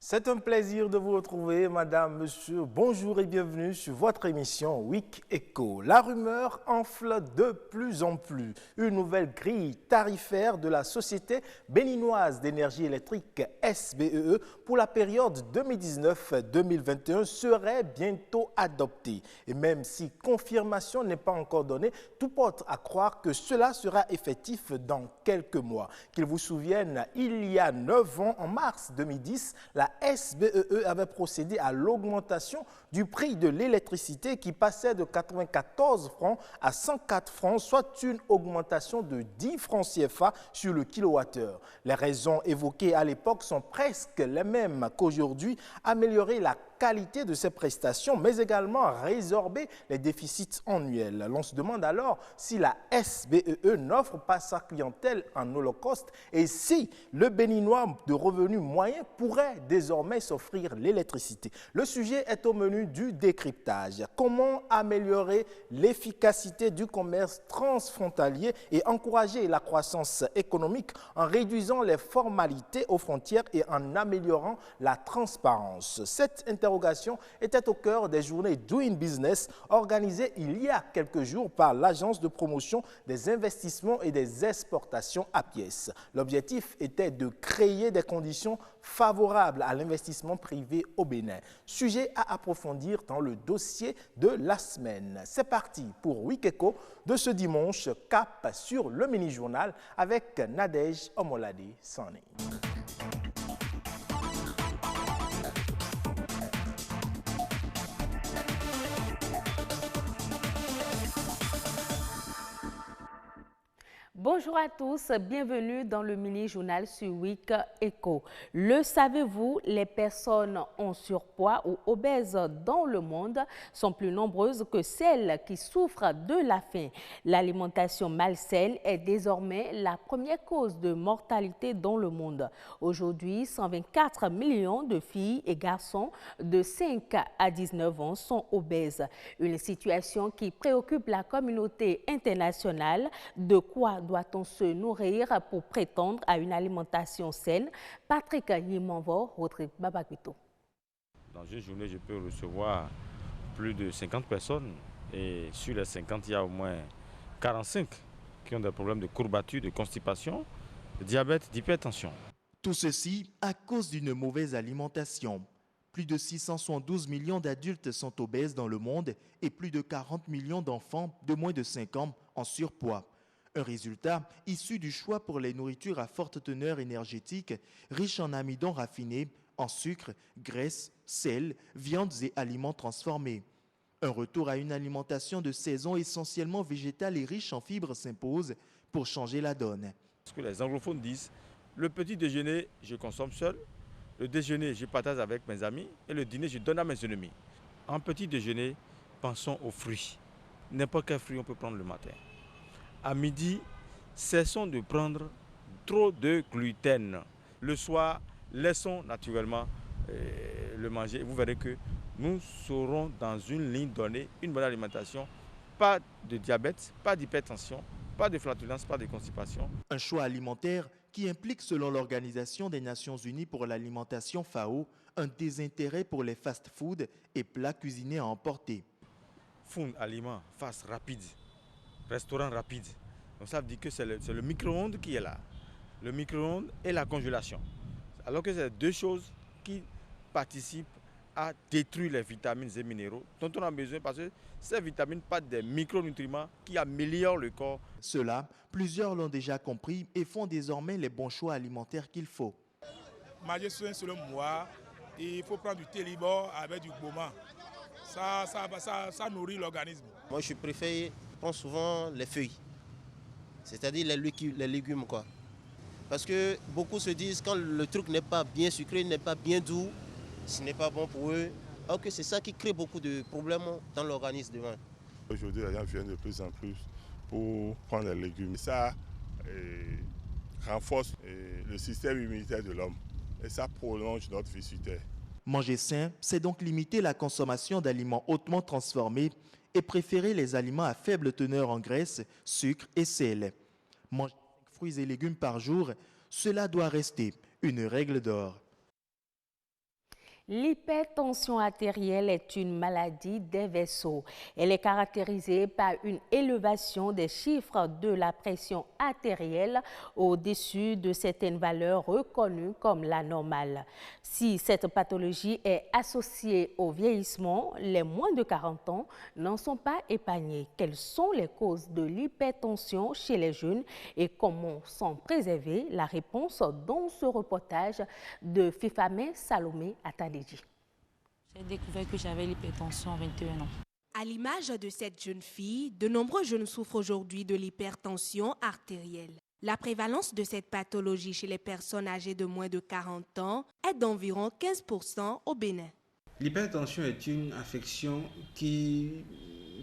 C'est un plaisir de vous retrouver, madame, monsieur. Bonjour et bienvenue sur votre émission Week Echo. La rumeur enfle de plus en plus. Une nouvelle grille tarifaire de la Société béninoise d'énergie électrique SBEE pour la période 2019-2021 serait bientôt adoptée. Et même si confirmation n'est pas encore donnée, tout porte à croire que cela sera effectif dans quelques mois. Qu'il vous souvienne, il y a 9 ans, en mars 2010, la SBEE avait procédé à l'augmentation du prix de l'électricité qui passait de 94 francs à 104 francs, soit une augmentation de 10 francs CFA sur le kilowattheure. Les raisons évoquées à l'époque sont presque les mêmes qu'aujourd'hui: améliorer la qualité de ces prestations, mais également résorber les déficits annuels. L'on se demande alors si la SBEE n'offre pas sa clientèle en holocauste et si le Béninois de revenus moyens pourrait désormais s'offrir l'électricité. Le sujet est au menu du décryptage. Comment améliorer l'efficacité du commerce transfrontalier et encourager la croissance économique en réduisant les formalités aux frontières et en améliorant la transparence? Cette interrogation était au cœur des journées Doing Business organisées il y a quelques jours par l'Agence de promotion des investissements et des exportations APIES. L'objectif était de créer des conditions favorables à l'investissement privé au Bénin. Sujet à approfondir dans le dossier de la semaine. C'est parti pour Week Echo de ce dimanche, cap sur le mini-journal avec Nadège Omolade Sané. Bonjour à tous, bienvenue dans le mini-journal sur Week Echo. Le savez-vous, les personnes en surpoids ou obèses dans le monde sont plus nombreuses que celles qui souffrent de la faim. L'alimentation malsaine est désormais la première cause de mortalité dans le monde. Aujourd'hui, 124 millions de filles et garçons de 5 à 19 ans sont obèses. Une situation qui préoccupe la communauté internationale. De quoi doit-on se nourrir pour prétendre à une alimentation saine? Patrick Yimanvo, Rodrigue Babakito. Dans une journée, je peux recevoir plus de 50 personnes et sur les 50, il y a au moins 45 qui ont des problèmes de courbature, de constipation, de diabète, d'hypertension. Tout ceci à cause d'une mauvaise alimentation. Plus de 672 millions d'adultes sont obèses dans le monde et plus de 40 millions d'enfants de moins de 5 ans en surpoids. Un résultat issu du choix pour les nourritures à forte teneur énergétique, riches en amidon raffinés, en sucre, graisse, sel, viandes et aliments transformés. Un retour à une alimentation de saison essentiellement végétale et riche en fibres s'impose pour changer la donne. Ce que les anglophones disent, le petit déjeuner, je consomme seul, le déjeuner, je partage avec mes amis et le dîner, je donne à mes ennemis. En petit déjeuner, pensons aux fruits. N'importe quel fruit on peut prendre le matin. À midi, cessons de prendre trop de gluten. Le soir, laissons naturellement le manger. Vous verrez que nous serons dans une ligne donnée, une bonne alimentation. Pas de diabète, pas d'hypertension, pas de flatulence, pas de constipation. Un choix alimentaire qui implique, selon l'Organisation des Nations Unies pour l'alimentation FAO, un désintérêt pour les fast-foods et plats cuisinés à emporter. Food, aliments, fast, rapide. Restaurant rapide. Donc ça veut dire que c'est le micro-ondes qui est là. Le micro-ondes et la congélation. Alors que c'est deux choses qui participent à détruire les vitamines et minéraux dont on a besoin parce que ces vitamines partent des micronutriments qui améliorent le corps. Cela, plusieurs l'ont déjà compris et font désormais les bons choix alimentaires qu'il faut. Manger soin, selon moi, il faut prendre du télibor avec du boma. Ça nourrit l'organisme. Moi, je préfère prendre souvent les feuilles, c'est-à-dire les légumes, quoi. Parce que beaucoup se disent quand le truc n'est pas bien sucré, n'est pas bien doux, ce n'est pas bon pour eux. Alors que c'est ça qui crée beaucoup de problèmes dans l'organisme demain. Aujourd'hui, les gens viennent de plus en plus pour prendre les légumes. Ça renforce le système immunitaire de l'homme et ça prolonge notre vie sur Terre. Manger sain, c'est donc limiter la consommation d'aliments hautement transformés et préférer les aliments à faible teneur en graisse, sucre et sel. Manger 5 fruits et légumes par jour, cela doit rester une règle d'or. L'hypertension artérielle est une maladie des vaisseaux. Elle est caractérisée par une élévation des chiffres de la pression artérielle au-dessus de certaines valeurs reconnues comme la normale. Si cette pathologie est associée au vieillissement, les moins de 40 ans n'en sont pas épargnés. Quelles sont les causes de l'hypertension chez les jeunes et comment s'en préserver? La réponse dans ce reportage de Fifame Salomé Atandéji. J'ai découvert que j'avais l'hypertension à 21 ans. À l'image de cette jeune fille, de nombreux jeunes souffrent aujourd'hui de l'hypertension artérielle. La prévalence de cette pathologie chez les personnes âgées de moins de 40 ans est d'environ 15% au Bénin. L'hypertension est une affection qui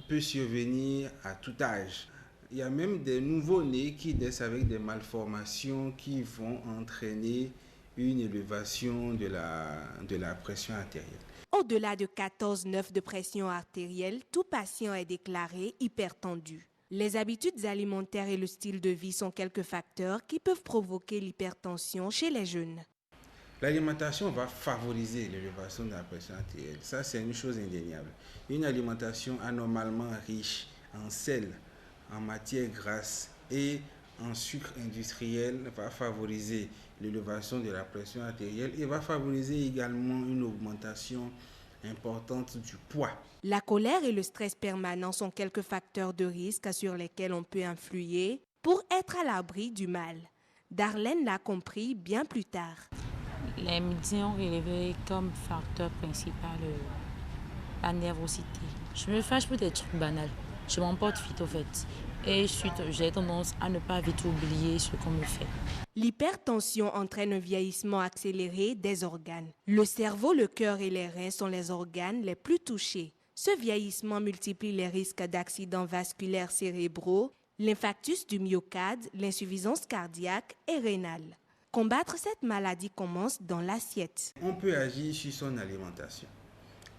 peut survenir à tout âge. Il y a même des nouveaux-nés qui naissent avec des malformations qui vont entraîner une élévation de la pression artérielle. Au-delà de 14,9 de pression artérielle, tout patient est déclaré hypertendu. Les habitudes alimentaires et le style de vie sont quelques facteurs qui peuvent provoquer l'hypertension chez les jeunes. L'alimentation va favoriser l'élévation de la pression artérielle. Ça, c'est une chose indéniable. Une alimentation anormalement riche en sel, en matières grasses et en sucre industriel va favoriser l'élévation de la pression artérielle et va favoriser également une augmentation importante du poids. La colère et le stress permanent sont quelques facteurs de risque sur lesquels on peut influer pour être à l'abri du mal. Darlene l'a compris bien plus tard. Les médecins ont relevé comme facteur principal la nervosité. Je me fâche pour des trucs banals. Je m'emporte vite au fait. Et j'ai tendance à ne pas vite oublier ce qu'on me fait. L'hypertension entraîne un vieillissement accéléré des organes. Le cerveau, le cœur et les reins sont les organes les plus touchés. Ce vieillissement multiplie les risques d'accidents vasculaires cérébraux, l'infarctus du myocarde, l'insuffisance cardiaque et rénale. Combattre cette maladie commence dans l'assiette. On peut agir sur son alimentation.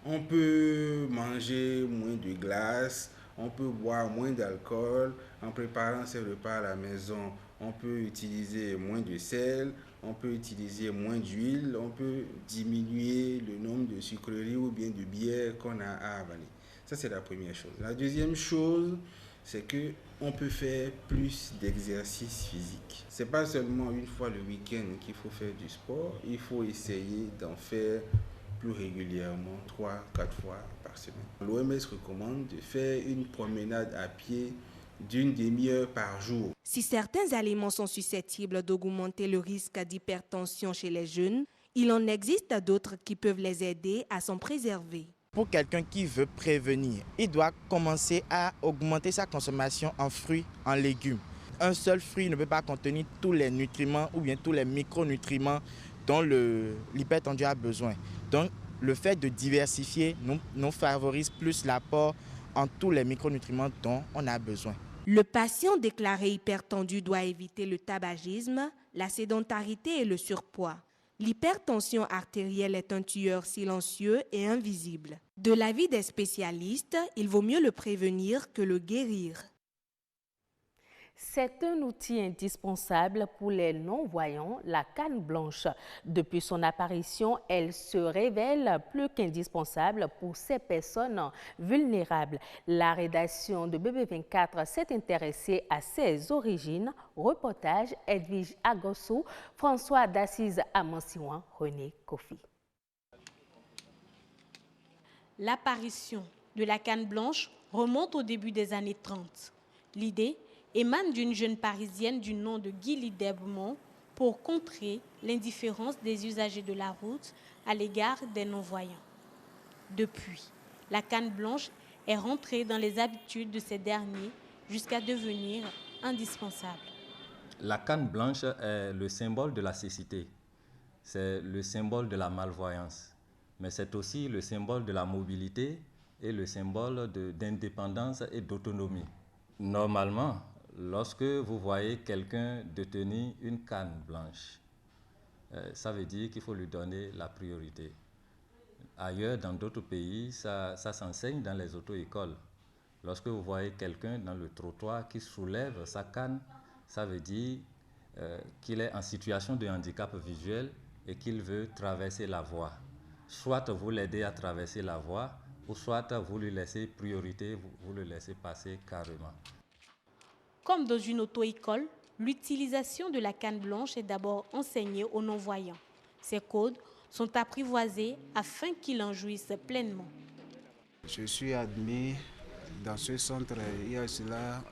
On peut manger moins de glace. On peut boire moins d'alcool en préparant ses repas à la maison. On peut utiliser moins de sel, on peut utiliser moins d'huile, on peut diminuer le nombre de sucreries ou bien de bières qu'on a à avaler. Ça, c'est la première chose. La deuxième chose, c'est qu'on peut faire plus d'exercice physique. Ce n'est pas seulement une fois le week-end qu'il faut faire du sport, il faut essayer d'en faire plus régulièrement, 3-4 fois par semaine. L'OMS recommande de faire une promenade à pied d'une demi-heure par jour. Si certains aliments sont susceptibles d'augmenter le risque d'hypertension chez les jeunes, il en existe d'autres qui peuvent les aider à s'en préserver. Pour quelqu'un qui veut prévenir, il doit commencer à augmenter sa consommation en fruits, en légumes. Un seul fruit ne peut pas contenir tous les nutriments ou bien tous les micronutriments dont l'hypertendu a besoin. Donc, le fait de diversifier nous favorise plus l'apport en tous les micronutriments dont on a besoin. Le patient déclaré hypertendu doit éviter le tabagisme, la sédentarité et le surpoids. L'hypertension artérielle est un tueur silencieux et invisible. De l'avis des spécialistes, il vaut mieux le prévenir que le guérir. C'est un outil indispensable pour les non-voyants, la canne blanche. Depuis son apparition, elle se révèle plus qu'indispensable pour ces personnes vulnérables. La rédaction de BB24 s'est intéressée à ses origines. Reportage Edwige Agossou, François d'Assise Amansiwan, René Kofi. L'apparition de la canne blanche remonte au début des années 30. L'idée émane d'une jeune Parisienne du nom de Gilly Debmont pour contrer l'indifférence des usagers de la route à l'égard des non-voyants. Depuis, la canne blanche est rentrée dans les habitudes de ces derniers jusqu'à devenir indispensable. La canne blanche est le symbole de la cécité, c'est le symbole de la malvoyance, mais c'est aussi le symbole de la mobilité et le symbole d'indépendance et d'autonomie. Normalement, lorsque vous voyez quelqu'un détenir une canne blanche, ça veut dire qu'il faut lui donner la priorité. Ailleurs, dans d'autres pays, ça s'enseigne dans les auto-écoles. Lorsque vous voyez quelqu'un dans le trottoir qui soulève sa canne, ça veut dire qu'il est en situation de handicap visuel et qu'il veut traverser la voie. soit vous l'aidez à traverser la voie, ou soit vous lui laissez priorité, vous le laissez passer carrément. Comme dans une auto-école, l'utilisation de la canne blanche est d'abord enseignée aux non-voyants. Ces codes sont apprivoisés afin qu'ils en jouissent pleinement. Je suis admis dans ce centre il y a cela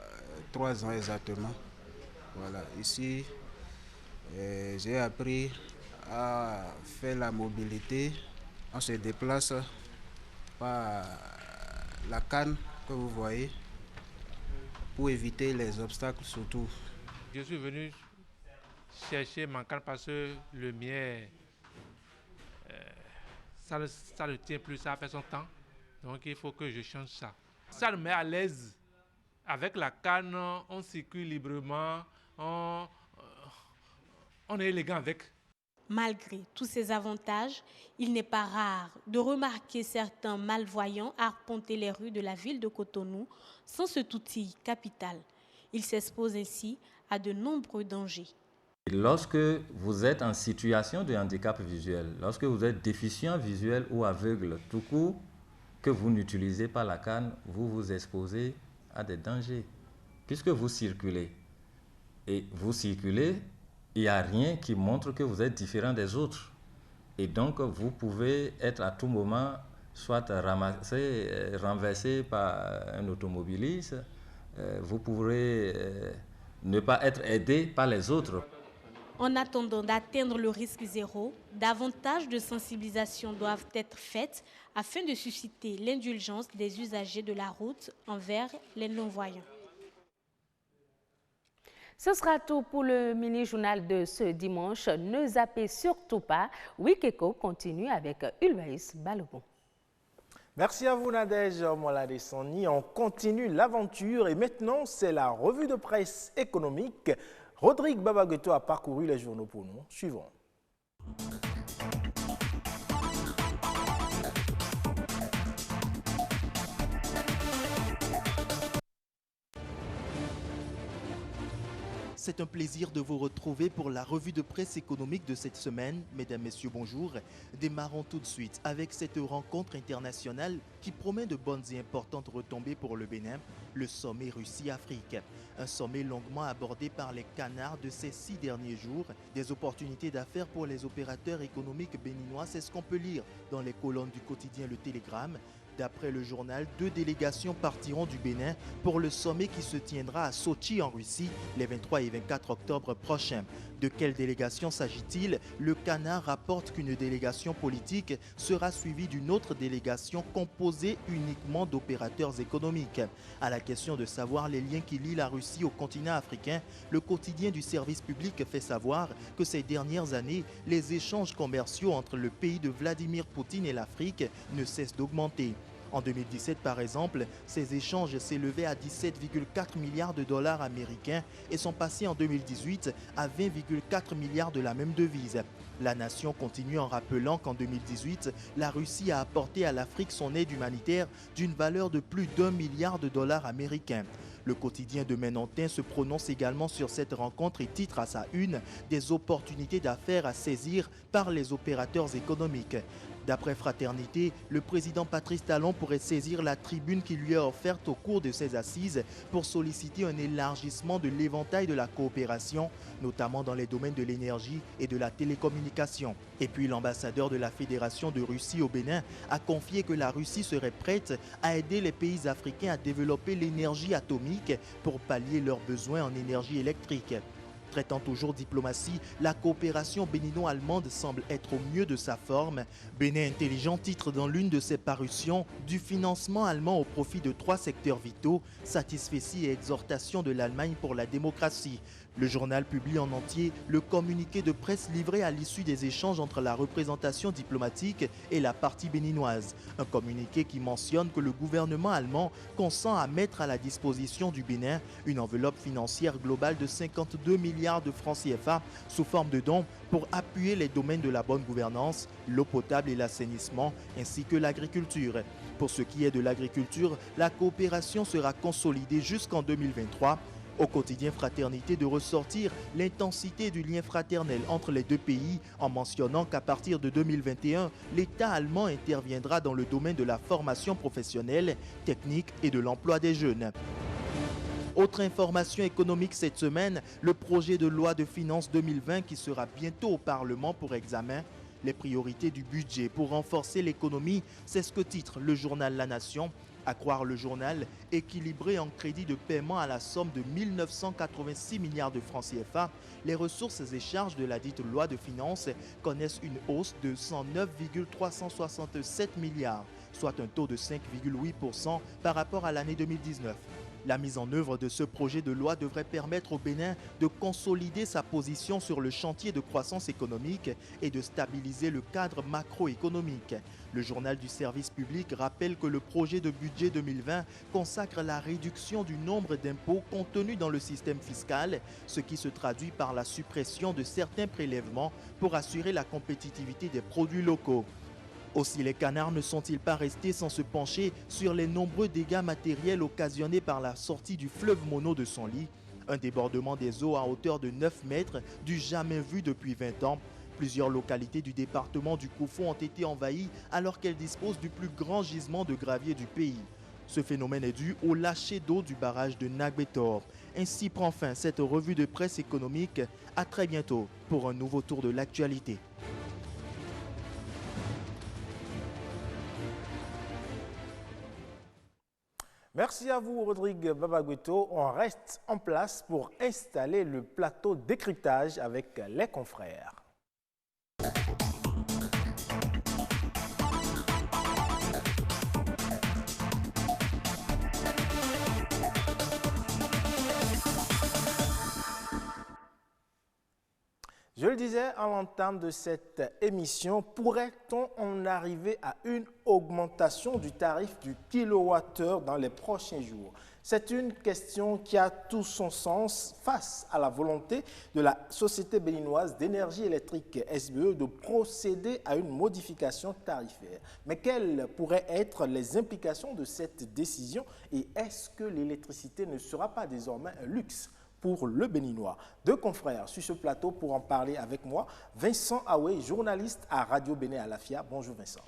3 ans exactement. Voilà, ici, j'ai appris à faire la mobilité. On se déplace par la canne que vous voyez pour éviter les obstacles surtout. Je suis venu chercher ma canne parce que le mien, ça ne tient plus, ça a fait son temps. Donc il faut que je change ça. Ça me met à l'aise. Avec la canne, on circule librement, on est élégant avec. Malgré tous ces avantages, il n'est pas rare de remarquer certains malvoyants arpenter les rues de la ville de Cotonou sans cet outil capital. Ils s'exposent ainsi à de nombreux dangers. Lorsque vous êtes en situation de handicap visuel, lorsque vous êtes déficient visuel ou aveugle, tout court, que vous n'utilisez pas la canne, vous vous exposez à des dangers, puisque vous circulez. Et vous circulez, il n'y a rien qui montre que vous êtes différent des autres. Et donc, vous pouvez être à tout moment soit renversé par un automobiliste, vous pourrez ne pas être aidé par les autres. En attendant d'atteindre le risque zéro, davantage de sensibilisation doivent être faites afin de susciter l'indulgence des usagers de la route envers les non-voyants. Ce sera tout pour le mini-journal de ce dimanche. Ne zappez surtout pas. Week Eco continue avec Ulvaïs Balogun. Merci à vous Nadège Moladessani. On continue l'aventure et maintenant c'est la revue de presse économique. Rodrigue Babagueto a parcouru les journaux pour nous. Suivons. C'est un plaisir de vous retrouver pour la revue de presse économique de cette semaine. Mesdames, Messieurs, bonjour. Démarrons tout de suite avec cette rencontre internationale qui promet de bonnes et importantes retombées pour le Bénin, le sommet Russie-Afrique. Un sommet longuement abordé par les canards de ces 6 derniers jours. Des opportunités d'affaires pour les opérateurs économiques béninois, c'est ce qu'on peut lire dans les colonnes du quotidien Le Télégramme. D'après le journal, 2 délégations partiront du Bénin pour le sommet qui se tiendra à Sochi en Russie les 23 et 24 octobre prochains. De quelle délégation s'agit-il? Le Canard rapporte qu'une délégation politique sera suivie d'une autre délégation composée uniquement d'opérateurs économiques. À la question de savoir les liens qui lient la Russie au continent africain, le quotidien du service public fait savoir que ces dernières années, les échanges commerciaux entre le pays de Vladimir Poutine et l'Afrique ne cessent d'augmenter. En 2017, par exemple, ces échanges s'élevaient à 17,4 milliards de dollars américains et sont passés en 2018 à 20,4 milliards de la même devise. La nation continue en rappelant qu'en 2018, la Russie a apporté à l'Afrique son aide humanitaire d'une valeur de plus d'1 milliard de dollars américains. Le quotidien de Ménantin se prononce également sur cette rencontre et titre à sa une des opportunités d'affaires à saisir par les opérateurs économiques. D'après Fraternité, le président Patrice Talon pourrait saisir la tribune qui lui est offerte au cours de ses assises pour solliciter un élargissement de l'éventail de la coopération, notamment dans les domaines de l'énergie et de la télécommunication. Et puis l'ambassadeur de la Fédération de Russie au Bénin a confié que la Russie serait prête à aider les pays africains à développer l'énergie atomique pour pallier leurs besoins en énergie électrique. Traitant toujours diplomatie, la coopération bénino-allemande semble être au mieux de sa forme. Bénin Intelligent titre dans l'une de ses parutions du financement allemand au profit de 3 secteurs vitaux, satisfecit et exhortation de l'Allemagne pour la démocratie. Le journal publie en entier le communiqué de presse livré à l'issue des échanges entre la représentation diplomatique et la partie béninoise. Un communiqué qui mentionne que le gouvernement allemand consent à mettre à la disposition du Bénin une enveloppe financière globale de 52 milliards de francs CFA sous forme de dons pour appuyer les domaines de la bonne gouvernance, l'eau potable et l'assainissement, ainsi que l'agriculture. Pour ce qui est de l'agriculture, la coopération sera consolidée jusqu'en 2023. Au quotidien Fraternité de ressortir l'intensité du lien fraternel entre les deux pays en mentionnant qu'à partir de 2021, l'État allemand interviendra dans le domaine de la formation professionnelle, technique et de l'emploi des jeunes. Autre information économique cette semaine, le projet de loi de finances 2020 qui sera bientôt au Parlement pour examen. Les priorités du budget pour renforcer l'économie, c'est ce que titre le journal La Nation. À croire le journal, équilibré en crédit de paiement à la somme de 1986 milliards de francs CFA, les ressources et charges de la dite loi de finances connaissent une hausse de 109,367 milliards, soit un taux de 5,8% par rapport à l'année 2019. La mise en œuvre de ce projet de loi devrait permettre au Bénin de consolider sa position sur le chantier de croissance économique et de stabiliser le cadre macroéconomique. Le journal du service public rappelle que le projet de budget 2020 consacre la réduction du nombre d'impôts contenus dans le système fiscal, ce qui se traduit par la suppression de certains prélèvements pour assurer la compétitivité des produits locaux. Aussi, les canards ne sont-ils pas restés sans se pencher sur les nombreux dégâts matériels occasionnés par la sortie du fleuve Mono de son lit, un débordement des eaux à hauteur de 9 mètres du jamais vu depuis 20 ans. Plusieurs localités du département du Koufou ont été envahies alors qu'elles disposent du plus grand gisement de gravier du pays. Ce phénomène est dû au lâcher d'eau du barrage de Nagbetor. Ainsi prend fin cette revue de presse économique. À très bientôt pour un nouveau tour de l'actualité. Merci à vous, Rodrigue Babagüeto. On reste en place pour installer le plateau décryptage avec les confrères. Je le disais à l'entame de cette émission, pourrait-on en arriver à une augmentation du tarif du kilowattheure dans les prochains jours? C'est une question qui a tout son sens face à la volonté de la Société béninoise d'énergie électrique SBE de procéder à une modification tarifaire. Mais quelles pourraient être les implications de cette décision et est-ce que l'électricité ne sera pas désormais un luxe pour le Béninois? Deux confrères sur ce plateau pour en parler avec moi. Vincent Aoué, journaliste à Radio Bénin Alafia. Bonjour Vincent.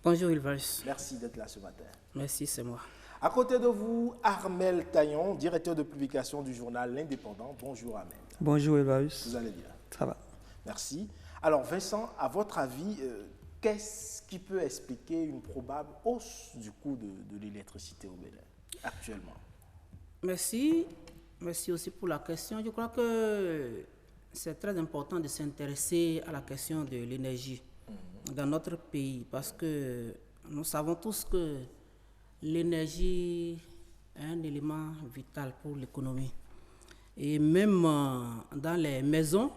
Bonjour Ilvars. Merci d'être là ce matin. Merci, c'est moi. À côté de vous, Armel Taillon, directeur de publication du journal L'Indépendant. Bonjour Armel. Bonjour Ilvars. Vous allez bien? Ça va. Merci. Alors Vincent, à votre avis, qu'est-ce qui peut expliquer une probable hausse du coût de l'électricité au Bénin actuellement? Merci. Merci aussi pour la question. Je crois que c'est très important de s'intéresser à la question de l'énergie dans notre pays parce que nous savons tous que l'énergie est un élément vital pour l'économie. Et même dans les maisons,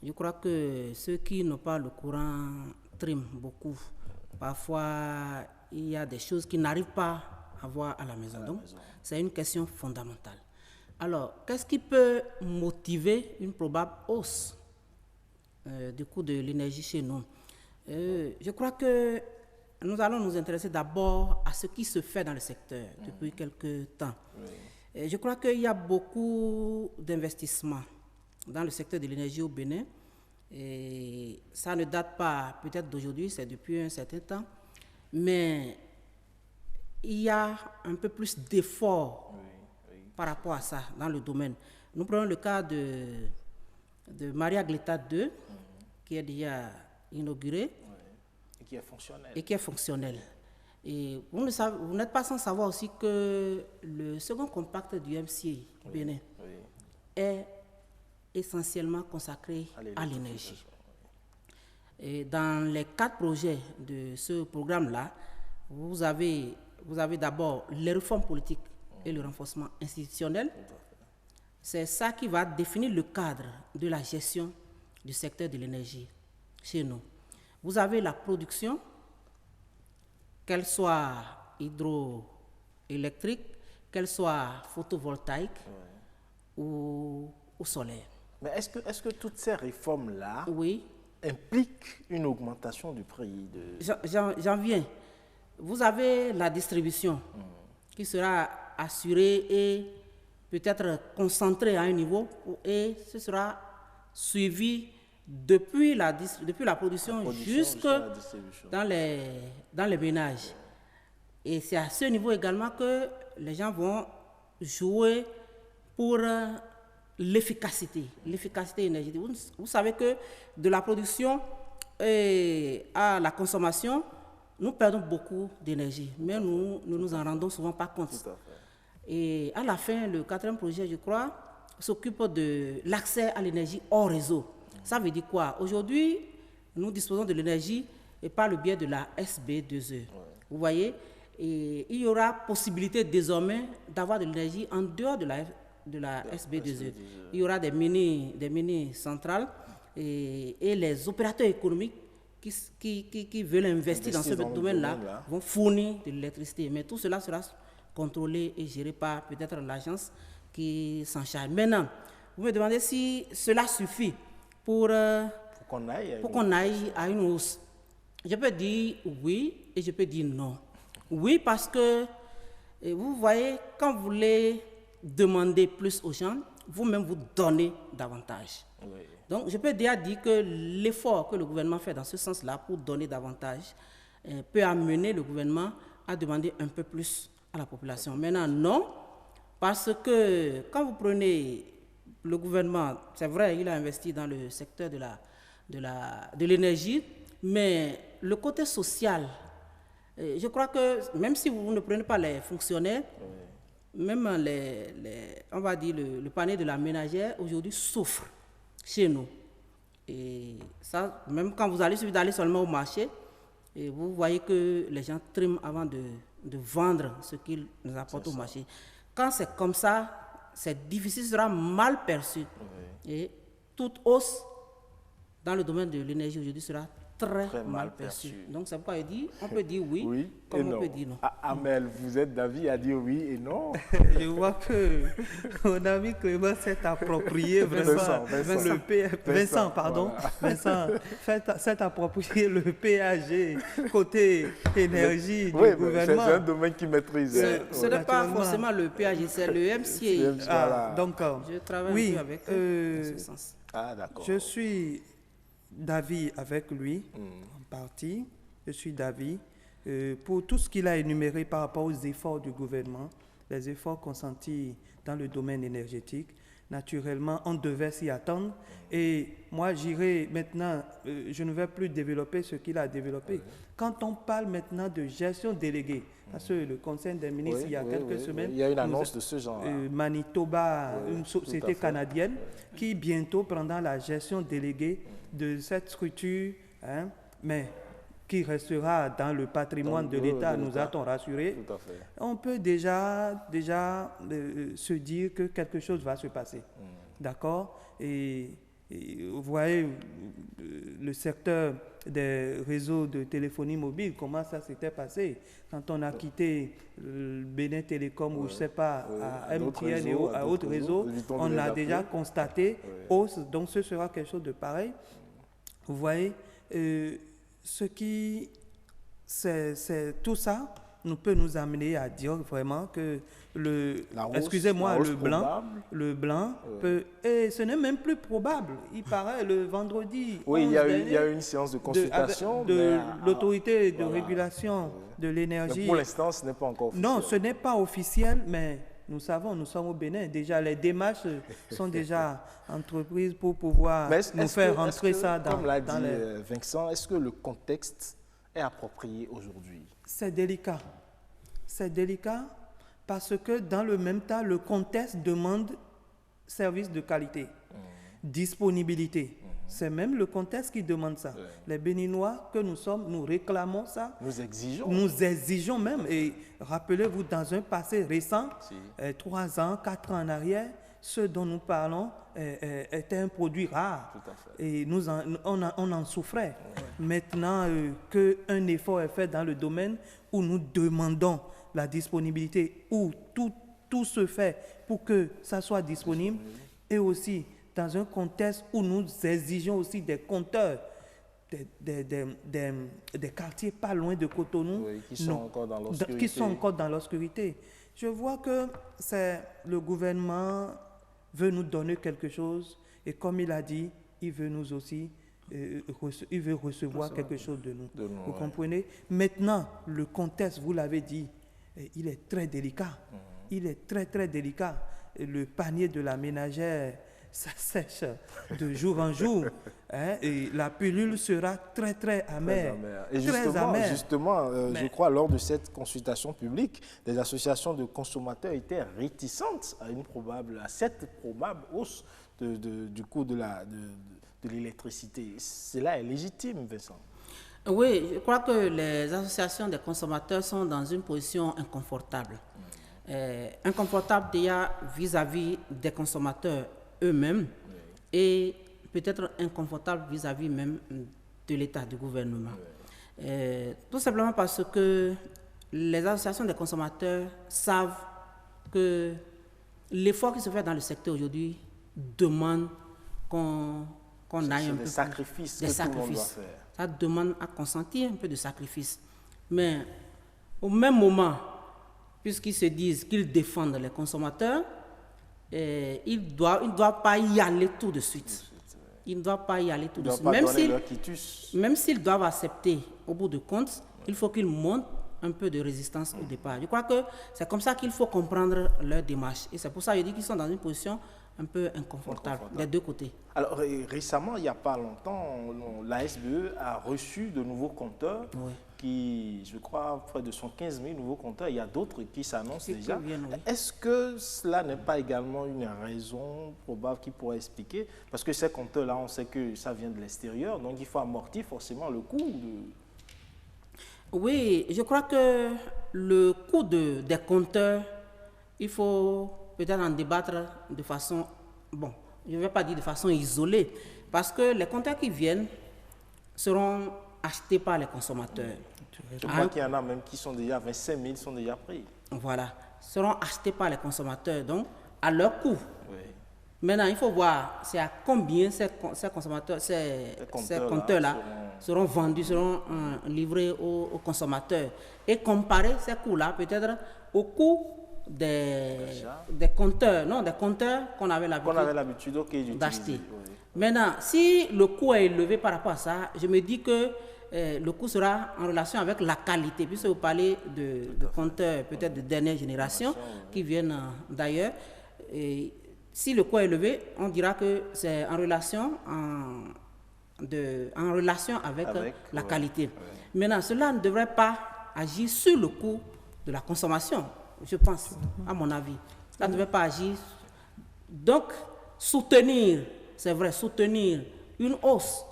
je crois que ceux qui n'ont pas le courant triment beaucoup. Parfois, il y a des choses qu'ils n'arrivent pas à voir à la maison. Donc, c'est une question fondamentale. Alors, qu'est-ce qui peut motiver une probable hausse du coût de l'énergie chez nous? Je crois que nous allons nous intéresser d'abord à ce qui se fait dans le secteur depuis quelques temps. Je crois qu'il y a beaucoup d'investissements dans le secteur de l'énergie au Bénin. Et ça ne date pas peut-être d'aujourd'hui, c'est depuis un certain temps. Mais il y a un peu plus d'efforts par rapport à ça dans le domaine. Nous prenons le cas de Maria Gleta 2, qui est déjà inauguré. Et qui est fonctionnel. Et qui est fonctionnel. Et vous n'êtes pas sans savoir aussi que le second compact du MCA Bénin est essentiellement consacré à l'énergie. Et dans les 4 projets de ce programme-là, vous avez d'abord les réformes politiques et le renforcement institutionnel. C'est ça qui va définir le cadre de la gestion du secteur de l'énergie chez nous. Vous avez la production, qu'elle soit hydroélectrique, qu'elle soit photovoltaïque ou solaire. Mais est-ce que toutes ces réformes-là impliquent une augmentation du prix J'en viens. Vous avez la distribution qui sera assurée et peut-être concentré à un niveau et ce sera suivi depuis la production jusque dans les ménages. Et c'est à ce niveau également que les gens vont jouer pour l'efficacité énergétique. Vous savez que de la production à la consommation, nous perdons beaucoup d'énergie, mais nous ne nous en rendons souvent pas compte. Et à la fin, le 4e projet, je crois, s'occupe de l'accès à l'énergie hors réseau. Ça veut dire quoi? Aujourd'hui, nous disposons de l'énergie par le biais de la SB2E. Vous voyez? Et il y aura possibilité désormais d'avoir de l'énergie en dehors de la SB2E. Il y aura des mini-centrales et les opérateurs économiques qui veulent investir dans ce domaine-là vont fournir de l'électricité. Mais tout cela sera contrôlé et géré par peut-être l'agence qui s'en charge. Maintenant, vous me demandez si cela suffit pour qu'on aille à une hausse. Je peux dire oui et je peux dire non. Oui, parce que vous voyez, quand vous voulez demander plus aux gens, vous-même vous donnez davantage. Oui. Donc, je peux déjà dire que l'effort que le gouvernement fait dans ce sens-là pour donner davantage peut amener le gouvernement à demander un peu plus à la population. Maintenant, non, parce que quand vous prenez le gouvernement, c'est vrai, il a investi dans le secteur de l'énergie, mais le côté social, je crois que même si vous ne prenez pas les fonctionnaires, même on va dire le panier de la ménagère aujourd'hui souffre chez nous. Et ça, même quand vous allez seulement au marché, et vous voyez que les gens triment avant de vendre ce qu'ils nous apportent au marché. Quand c'est comme ça, c'est difficile, ce sera mal perçu. Et toute hausse dans le domaine de l'énergie aujourd'hui sera très mal perçu. Donc c'est pourquoi on peut dire oui, comme on peut dire non. Amel, vous êtes d'avis à dire oui et non? Je vois que mon ami Clément s'est approprié vraiment Vincent s'est approprié le PAG côté énergie du gouvernement. C'est un domaine qu'il maîtrise. Ce n'est pas forcément le PAG, c'est le MCA. Donc, je travaille avec eux dans ce sens. D'accord. Je suis d'avis avec lui, en partie. Je suis d'avis pour tout ce qu'il a énuméré par rapport aux efforts du gouvernement, les efforts consentis dans le domaine énergétique. Naturellement, on devait s'y attendre. Et moi, j'irai maintenant, je ne vais plus développer ce qu'il a développé. Quand on parle maintenant de gestion déléguée, parce que le Conseil des ministres, il y a quelques semaines, il y a une annonce de ce genre. Manitoba, une société canadienne, qui bientôt prendra la gestion déléguée de cette structure, mais qui restera dans le patrimoine de l'État, nous a-t-on rassuré. Tout à fait. On peut déjà se dire que quelque chose va se passer. D'accord? Et vous voyez le secteur des réseaux de téléphonie mobile, comment ça s'était passé quand on a quitté le Bénin Télécom ou je ne sais pas, à MTN et à autres réseaux, on a déjà constaté hausse, donc ce sera quelque chose de pareil. Vous voyez, c'est tout ça peut nous amener à dire vraiment que le blanc peut, et ce n'est même plus probable. Il paraît le vendredi. Oui, il y a eu une séance de consultation de l'autorité de régulation de l'énergie. Pour l'instant, ce n'est pas encore officiel. Non, ce n'est pas officiel, mais nous savons, nous sommes au Bénin. Déjà, les démarches sont déjà entreprises pour pouvoir nous faire rentrer ça dans... Comme l'a dit Vincent, est-ce que le contexte est approprié aujourd'hui? C'est délicat. C'est délicat parce que dans le même temps, le contexte demande service de qualité, disponibilité. C'est même le contexte qui demande ça. Les Béninois que nous sommes, nous réclamons ça. Nous exigeons. Nous exigeons même. Et rappelez-vous, dans un passé récent, 3 ans, 4 ans en arrière, ce dont nous parlons était un produit rare. Tout à fait. Et on en souffrait. Maintenant qu'un effort est fait dans le domaine où nous demandons la disponibilité, où tout se fait pour que ça soit disponible, et aussi dans un contexte où nous exigeons aussi des compteurs, des quartiers pas loin de Cotonou, qui sont encore dans l'obscurité. Qui sont encore dans l'obscurité. Je vois que le gouvernement veut nous donner quelque chose et comme il a dit, il veut nous aussi, il veut recevoir quelque chose de nous. Vous comprenez? Maintenant, le contexte, vous l'avez dit, il est très délicat. Il est très, très délicat. Le panier de la ménagère, ça sèche de jour en jour. Hein, et la pilule sera très, très amère. Et justement, je crois, lors de cette consultation publique, les associations de consommateurs étaient réticentes à cette probable hausse du coût de l'électricité. Cela est légitime, Vincent? Oui, je crois que les associations des consommateurs sont dans une position inconfortable. Inconfortable déjà vis-à-vis des consommateurs eux-mêmes et peut-être inconfortable vis-à-vis même de l'État, du gouvernement. Tout simplement parce que les associations des consommateurs savent que l'effort qui se fait dans le secteur aujourd'hui demande qu'on aille un peu des sacrifices plus. Que tout le monde doit faire. Ça demande à consentir un peu de sacrifices. Mais au même moment, puisqu'ils se disent qu'ils défendent les consommateurs, ils ne doivent pas y aller tout de suite. Ils ne doivent pas y aller tout de suite. Même s'ils doivent accepter au bout de compte, il faut qu'ils montrent un peu de résistance au départ. Je crois que c'est comme ça qu'il faut comprendre leur démarche. Et c'est pour ça que je dis qu'ils sont dans une position un peu inconfortable des deux côtés. Alors récemment, il n'y a pas longtemps, la SBE a reçu de nouveaux compteurs qui, je crois, près de 115 000 nouveaux compteurs. Il y a d'autres qui s'annoncent déjà. Est-ce que cela n'est pas également une raison probable qui pourrait expliquer? Parce que ces compteurs-là, on sait que ça vient de l'extérieur, donc il faut amortir forcément le coût Oui, je crois que le coût des compteurs, il faut peut-être en débattre de façon, bon, je ne vais pas dire de façon isolée, parce que les compteurs qui viennent seront achetés par les consommateurs. Je crois qu'il y en a même qui sont déjà, 25 000 sont déjà pris. Voilà, seront achetés par les consommateurs, donc à leur coût. Maintenant, il faut voir c'est à combien ces consommateurs, ces compteurs-là seront vendus, seront livrés aux consommateurs. Et comparer ces coûts-là peut-être au coût des compteurs, non, des compteurs qu'on avait l'habitude d'acheter. Maintenant, si le coût est élevé par rapport à ça, je me dis que le coût sera en relation avec la qualité, puisque vous parlez de compteurs peut-être de dernière génération qui viennent d'ailleurs. Si le coût est élevé, on dira que c'est en relation avec la qualité. Maintenant, cela ne devrait pas agir sur le coût de la consommation, je pense, à mon avis. Ça ne devrait pas agir. Donc, soutenir, c'est vrai, soutenir une hausse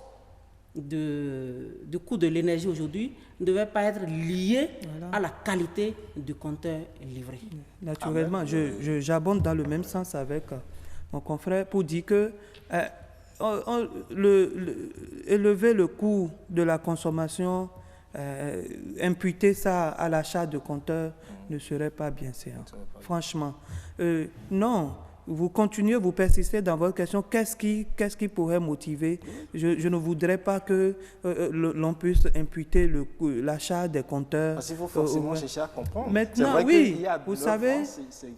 du coût de l'énergie aujourd'hui ne devait pas être lié à la qualité du compteur livré. Naturellement, j'abonde dans le même sens avec mon confrère pour dire que élever le coût de la consommation, imputer ça à l'achat de compteurs ne serait pas bien séant. Franchement, non. Vous continuez, vous persistez dans votre question. Qu'est-ce qui pourrait motiver? Je ne voudrais pas que l'on puisse imputer l'achat des compteurs. Parce qu'il faut forcément chercher à comprendre. Maintenant, vrai oui, vous savez...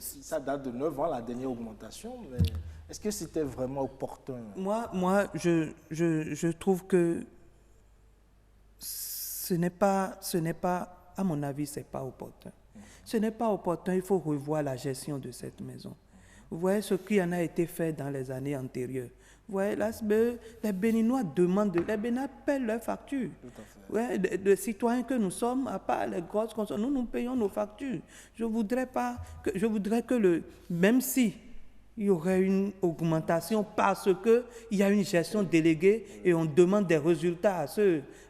ça date de 9 ans, la dernière augmentation, mais est-ce que c'était vraiment opportun? Moi, je trouve que ce n'est pas, à mon avis, ce n'est pas opportun. Ce n'est pas opportun, il faut revoir la gestion de cette maison. Vous voyez ce qui en a été fait dans les années antérieures. Vous voyez, les Béninois les Béninois paient leurs factures. Ouais, les citoyens que nous sommes, à part les grosses consommations, nous payons nos factures. Je voudrais que même si il y aurait une augmentation parce qu'il y a une gestion déléguée et on demande des résultats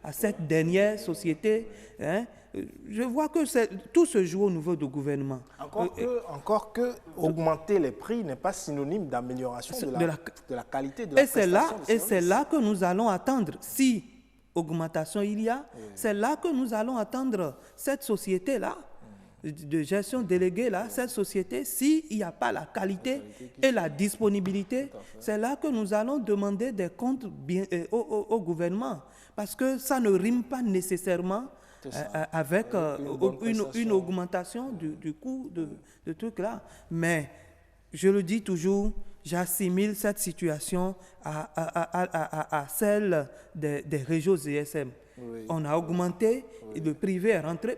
à cette dernière société, hein, je vois que tout se joue au niveau du gouvernement. Encore que augmenter les prix n'est pas synonyme d'amélioration de la qualité de la prestation. Et c'est là que nous allons attendre. Si augmentation il y a, c'est là que nous allons attendre cette société-là, de gestion déléguée, cette société, s'il n'y a pas la qualité et la disponibilité, c'est là que nous allons demander des comptes au gouvernement. Parce que ça ne rime pas nécessairement avec une augmentation du coût de trucs là. Mais je le dis toujours, j'assimile cette situation à celle des réseaux GSM. Oui. On a augmenté, et le privé est rentré,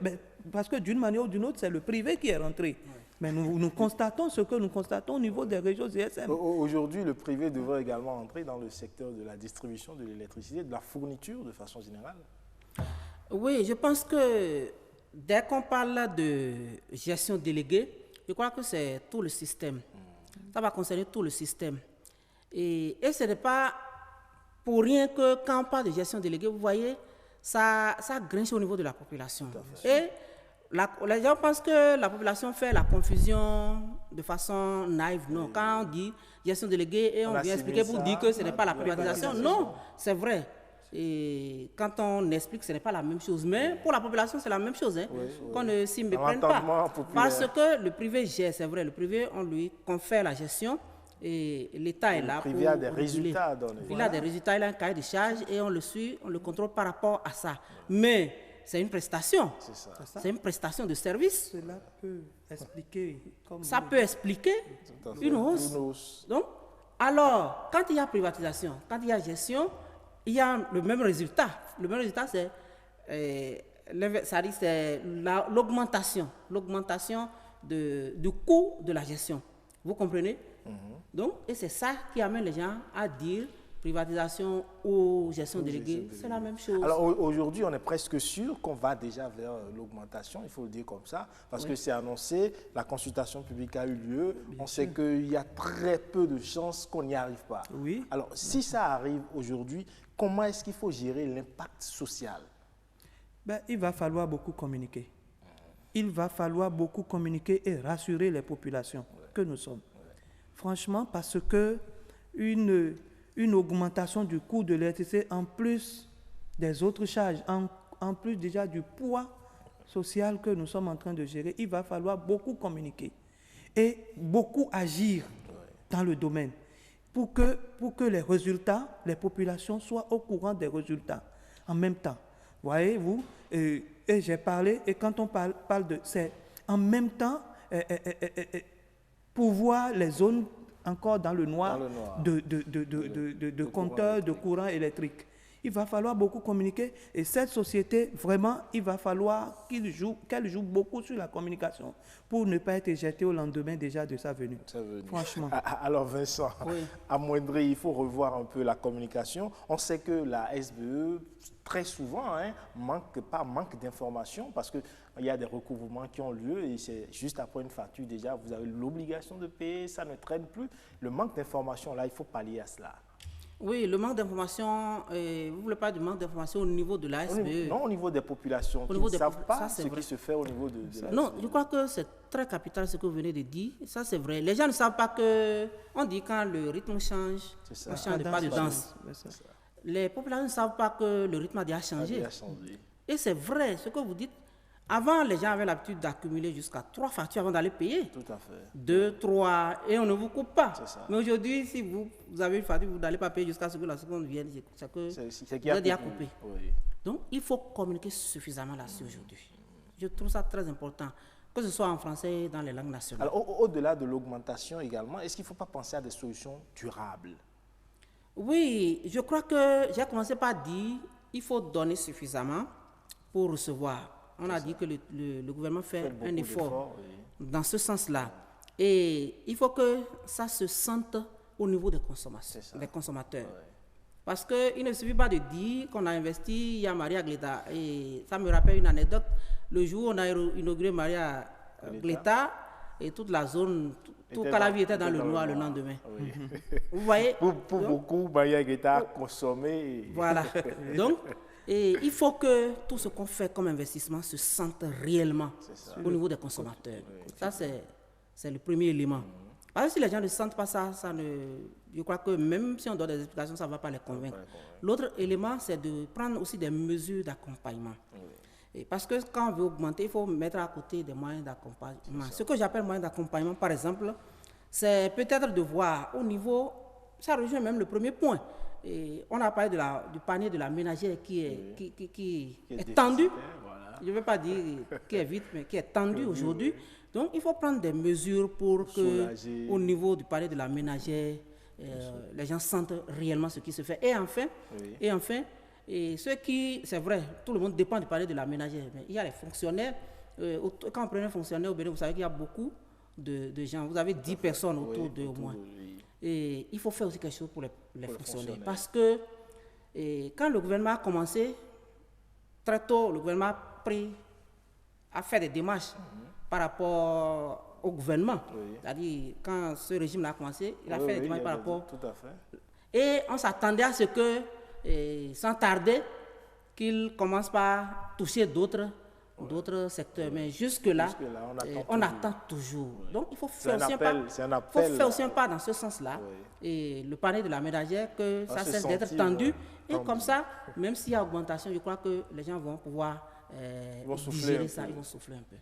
parce que d'une manière ou d'une autre, c'est le privé qui est rentré. Oui. Mais nous constatons ce que nous constatons au niveau des réseaux GSM. Aujourd'hui, le privé devrait également entrer dans le secteur de la distribution de l'électricité, de la fourniture de façon générale. Oui, je pense que dès qu'on parle de gestion déléguée, je crois que c'est tout le système. Ça va concerner tout le système. Et ce n'est pas pour rien que quand on parle de gestion déléguée, vous voyez, ça grince au niveau de la population. Et les gens pensent que la population fait la confusion de façon naïve. Non, quand on dit gestion déléguée et on vient expliquer pour dire que ce n'est pas la privatisation, non, c'est vrai. Et quand on explique que ce n'est pas la même chose, mais pour la population, c'est la même chose, hein, qu'on ne s'y méprenne pas. Parce que le privé gère, c'est vrai, le privé, on lui confère la gestion et l'État est là pour... Le privé a des résultats à donner. Il a des résultats, il a un cahier de charge et on le suit, on le contrôle par rapport à ça. Mais c'est une prestation. C'est une prestation de service. Cela peut expliquer... Ça peut expliquer une hausse. Donc, alors, quand il y a privatisation, quand il y a gestion, il y a le même résultat. Le même résultat, c'est l'augmentation du coût de la gestion. Vous comprenez? Donc, et c'est ça qui amène les gens à dire privatisation ou gestion déléguée, c'est la même chose. Alors aujourd'hui, on est presque sûr qu'on va déjà vers l'augmentation, il faut le dire comme ça, parce que c'est annoncé, la consultation publique a eu lieu, on sait qu'il y a très peu de chances qu'on n'y arrive pas. Oui. Alors si ça arrive aujourd'hui, comment est-ce qu'il faut gérer l'impact social? Il va falloir beaucoup communiquer. Il va falloir beaucoup communiquer et rassurer les populations que nous sommes. Franchement, parce que une augmentation du coût de l'électricité, en plus des autres charges, en plus déjà du poids social que nous sommes en train de gérer, il va falloir beaucoup communiquer et beaucoup agir dans le domaine pour que les résultats, les populations soient au courant des résultats en même temps. Voyez-vous, et j'ai parlé, et quand on parle de... C'est en même temps pour voir les zones encore dans le noir, de compteurs de courant électrique. Il va falloir beaucoup communiquer et cette société, vraiment, il va falloir qu'elle joue beaucoup sur la communication pour ne pas être jetée au lendemain déjà de sa venue. Franchement. Alors Vincent, amoindri, il faut revoir un peu la communication. On sait que la SBE, très souvent, manque d'informations parce qu'il y a des recouvrements qui ont lieu et c'est juste après une facture déjà, vous avez l'obligation de payer, ça ne traîne plus. Le manque d'informations, là, il faut pallier à cela. Oui, le manque d'information, vous ne voulez pas du manque d'information au niveau de la SBE? Non, au niveau des populations qui ne savent pas ce qui se fait au niveau de la SBE. Non, je crois que c'est très capital ce que vous venez de dire. Ça, c'est vrai. Les gens ne savent pas que... On dit quand le rythme change, on change de pas de danse. Les populations ne savent pas que le rythme a déjà changé. Et c'est vrai, ce que vous dites. Avant, les gens avaient l'habitude d'accumuler jusqu'à 3 factures avant d'aller payer. Tout à fait. 2, 3, et on ne vous coupe pas. Mais aujourd'hui, si vous avez une facture, vous n'allez pas payer jusqu'à ce que la seconde vienne. C'est que vous êtes déjà coupé. Oui. Donc, il faut communiquer suffisamment là-dessus aujourd'hui. Je trouve ça très important, que ce soit en français et dans les langues nationales. Alors, au-delà de l'augmentation également, est-ce qu'il ne faut pas penser à des solutions durables? Oui, je crois que j'ai commencé par dire qu'il faut donner suffisamment pour recevoir. On a dit que le gouvernement fait un effort dans ce sens-là. Et il faut que ça se sente au niveau des consommateurs. Parce qu'il ne suffit pas de dire qu'on a investi, il y a Maria Gleta. Et ça me rappelle une anecdote. Le jour où on a inauguré Maria Gleta, et toute la zone, tout Calavi était dans le noir le lendemain. Oui. Vous voyez? Pour beaucoup, Maria Gleta a consommé. Voilà. Donc, et il faut que tout ce qu'on fait comme investissement se sente réellement au niveau des consommateurs. Ça, c'est le premier élément. Parce que si les gens ne sentent pas ça, je crois que même si on donne des explications, ça ne va pas les convaincre. L'autre élément, c'est de prendre aussi des mesures d'accompagnement. Parce que quand on veut augmenter, il faut mettre à côté des moyens d'accompagnement. Ce que j'appelle moyens d'accompagnement, par exemple, c'est peut-être de voir au niveau, ça rejoint même le premier point. Et on a parlé du panier de la ménagère qui est tendu. je ne veux pas dire qui est vite, mais qui est tendu aujourd'hui. Donc, il faut prendre des mesures pour que, soulager. au niveau du palais de la ménagère, les gens sentent réellement ce qui se fait. Et enfin, ceux qui, c'est vrai, tout le monde dépend du palais de la ménagère, mais il y a les fonctionnaires. Quand on prend un fonctionnaire au Bénin, vous savez qu'il y a beaucoup de gens. Vous avez 10 personnes autour d'eux au moins. Et il faut faire aussi quelque chose pour les fonctionnaires. Parce que quand le gouvernement a commencé, très tôt, le gouvernement a fait des démarches par rapport au gouvernement. C'est-à-dire, quand ce régime a commencé, il a fait des démarches par rapport... Tout à fait. Et on s'attendait à ce que, sans tarder, qu'il commence par toucher d'autres secteurs. Mais jusque-là, on attend toujours. Donc, il faut faire aussi un pas dans ce sens-là. Et le palais de la ménagère, que ça cesse d'être tendu. Et comme ça, même s'il y a augmentation, je crois que les gens vont pouvoir digérer ça, ils vont souffler un peu.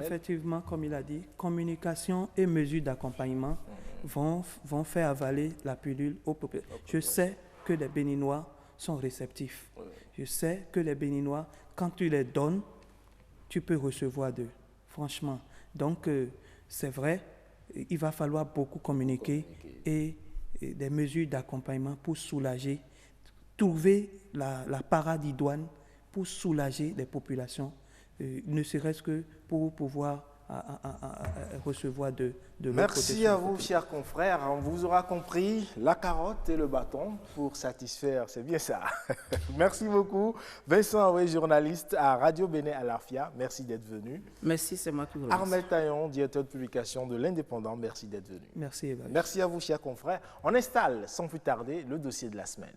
Effectivement, comme il a dit, communication et mesures d'accompagnement vont faire avaler la pilule aux populations. Je sais que les Béninois sont réceptifs. Je sais que les Béninois, quand tu les donnes, tu peux recevoir d'eux, franchement. Donc, c'est vrai, il va falloir beaucoup communiquer et des mesures d'accompagnement pour soulager, trouver la paradis douane pour soulager les populations, ne serait-ce que pour pouvoir recevoir de l'autre côté. Merci à vous, chers confrères. On vous aura compris, la carotte et le bâton pour satisfaire, c'est bien ça. Merci beaucoup. Vincent Aoué, journaliste à Radio Bénin Alafia, merci d'être venu. Merci, c'est moi qui vous remercie. Armel Taillon, directeur de publication de l'Indépendant, merci d'être venu. Merci, Eva. Merci à vous, chers confrères. On installe sans plus tarder le dossier de la semaine.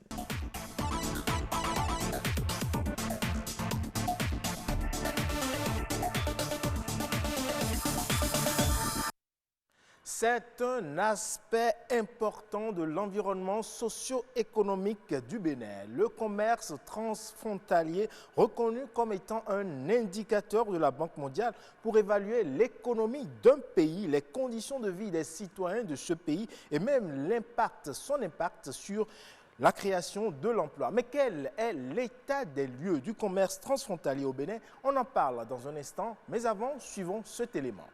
C'est un aspect important de l'environnement socio-économique du Bénin. Le commerce transfrontalier, reconnu comme étant un indicateur de la Banque mondiale pour évaluer l'économie d'un pays, les conditions de vie des citoyens de ce pays et même son impact sur la création de l'emploi. Mais quel est l'état des lieux du commerce transfrontalier au Bénin? On en parle dans un instant, mais avant, suivons cet élément.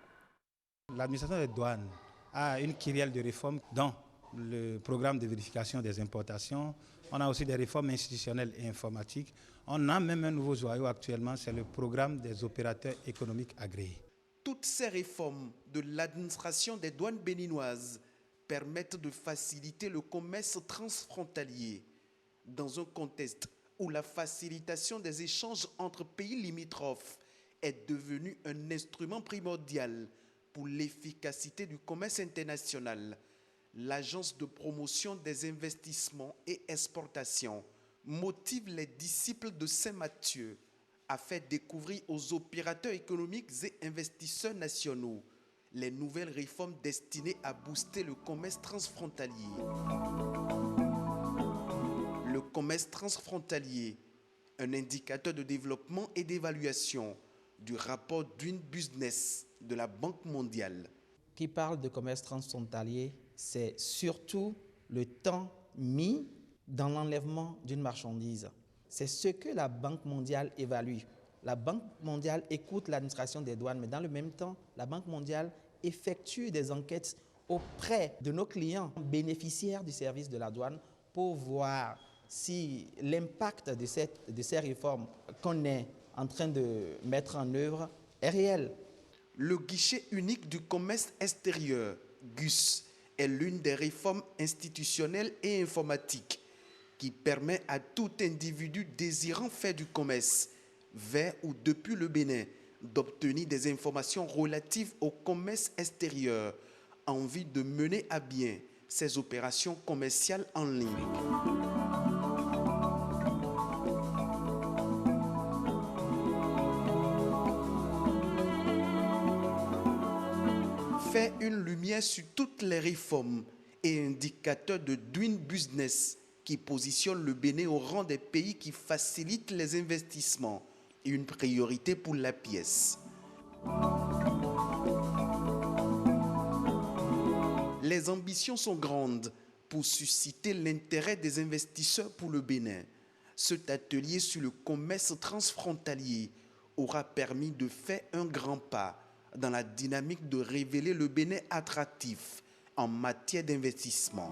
L'administration des douanes a une kyrielle de réformes dans le programme de vérification des importations. On a aussi des réformes institutionnelles et informatiques. On a même un nouveau joyau actuellement, c'est le programme des opérateurs économiques agréés. Toutes ces réformes de l'administration des douanes béninoises permettent de faciliter le commerce transfrontalier dans un contexte où la facilitation des échanges entre pays limitrophes est devenue un instrument primordial pour l'efficacité du commerce international. L'Agence de promotion des investissements et exportations motive les disciples de Saint-Mathieu à faire découvrir aux opérateurs économiques et investisseurs nationaux les nouvelles réformes destinées à booster le commerce transfrontalier. Le commerce transfrontalier, un indicateur de développement et d'évaluation du rapport Doing Business de la Banque mondiale. Qui parle de commerce transfrontalier, c'est surtout le temps mis dans l'enlèvement d'une marchandise. C'est ce que la Banque mondiale évalue. La Banque mondiale écoute l'administration des douanes, mais dans le même temps, la Banque mondiale effectue des enquêtes auprès de nos clients bénéficiaires du service de la douane pour voir si l'impact de ces réformes qu'on est en train de mettre en œuvre est réel. Le guichet unique du commerce extérieur, GUS, est l'une des réformes institutionnelles et informatiques qui permet à tout individu désirant faire du commerce vers ou depuis le Bénin d'obtenir des informations relatives au commerce extérieur en vue de mener à bien ses opérations commerciales en ligne. Fait une lumière sur toutes les réformes et indicateurs de Doing Business qui positionnent le Bénin au rang des pays qui facilitent les investissements et une priorité pour la pièce. Les ambitions sont grandes pour susciter l'intérêt des investisseurs pour le Bénin. Cet atelier sur le commerce transfrontalier aura permis de faire un grand pas dans la dynamique de révéler le Bénin attractif en matière d'investissement.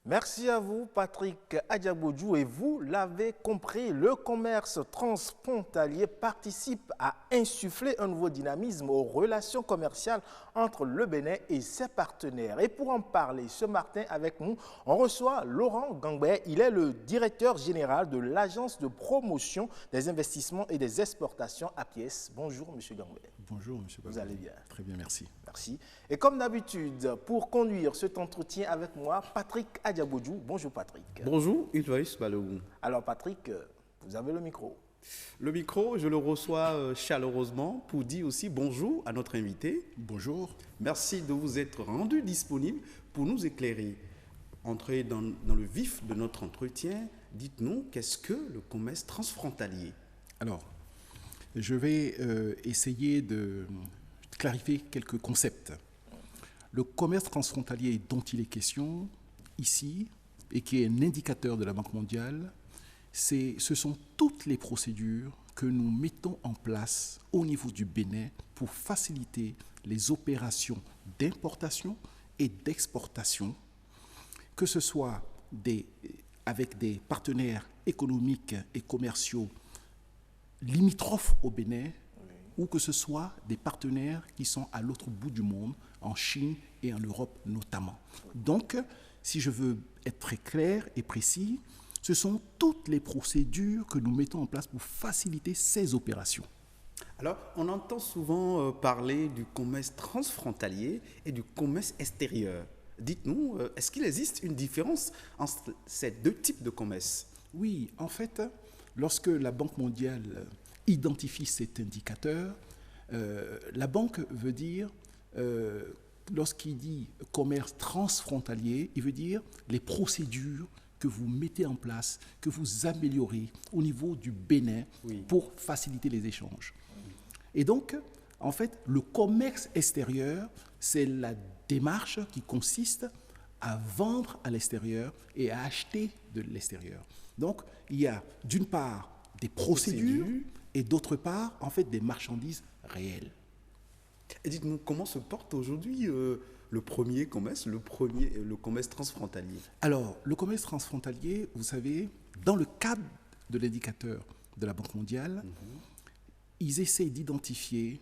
Merci à vous, Patrick Adiabodjou. Et vous l'avez compris, le commerce transfrontalier participe à insuffler un nouveau dynamisme aux relations commerciales entre le Bénin et ses partenaires. Et pour en parler ce matin avec nous, on reçoit Laurent Gangbert. Il est le directeur général de l'Agence de promotion des investissements et des exportations APIES. Bonjour, M. Gangbert. Bonjour, M. Bagou. Vous allez bien? Très bien, merci. Merci. Et comme d'habitude, pour conduire cet entretien avec moi, Patrick Adiabodjou. Bonjour Patrick. Bonjour, Idriss Balogun. Alors Patrick, vous avez le micro. Le micro, je le reçois chaleureusement pour dire aussi bonjour à notre invité. Bonjour. Merci de vous être rendu disponible pour nous éclairer. Entrer dans le vif de notre entretien, dites-nous, qu'est-ce que le commerce transfrontalier? Alors, je vais essayer de clarifier quelques concepts. Le commerce transfrontalier dont il est question ici, et qui est un indicateur de la Banque mondiale, ce sont toutes les procédures que nous mettons en place au niveau du Bénin pour faciliter les opérations d'importation et d'exportation, que ce soit avec des partenaires économiques et commerciaux limitrophes au Bénin, ou que ce soit des partenaires qui sont à l'autre bout du monde, en Chine et en Europe notamment. Donc, si je veux être très clair et précis, ce sont toutes les procédures que nous mettons en place pour faciliter ces opérations. Alors, on entend souvent parler du commerce transfrontalier et du commerce extérieur. Dites-nous, est-ce qu'il existe une différence entre ces deux types de commerce? Oui, en fait, lorsque la Banque mondiale identifie cet indicateur, la banque veut dire, lorsqu'il dit commerce transfrontalier, il veut dire les procédures que vous mettez en place, que vous améliorez au niveau du Bénin pour faciliter les échanges. Et donc, en fait, le commerce extérieur, c'est la démarche qui consiste à vendre à l'extérieur et à acheter de l'extérieur. Donc, il y a d'une part des procédures et d'autre part, en fait, des marchandises réelles. Et dites-nous, comment se porte aujourd'hui le premier commerce, le commerce transfrontalier? Alors, le commerce transfrontalier, vous savez, dans le cadre de l'indicateur de la Banque mondiale, ils essaient d'identifier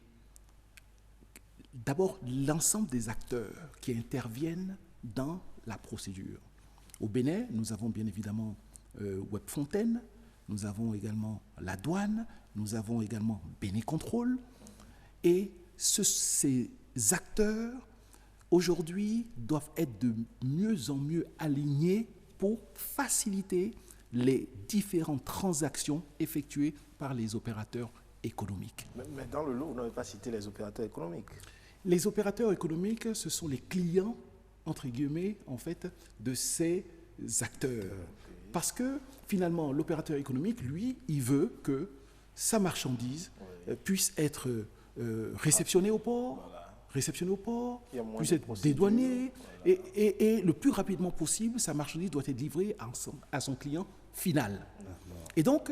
d'abord l'ensemble des acteurs qui interviennent dans la procédure. Au Bénin, nous avons bien évidemment Webfontaine, nous avons également la douane, nous avons également Bénécontrôle. Et ces acteurs, aujourd'hui, doivent être de mieux en mieux alignés pour faciliter les différentes transactions effectuées par les opérateurs économiques. Mais dans le lot, vous n'avez pas cité les opérateurs économiques. Les opérateurs économiques, ce sont les clients, entre guillemets, en fait, de ces acteurs. Parce que, finalement, l'opérateur économique, lui, il veut que sa marchandise puisse être réceptionnée au port, puisse être dédouanée, et le plus rapidement possible, sa marchandise doit être livrée à son client final. Et donc,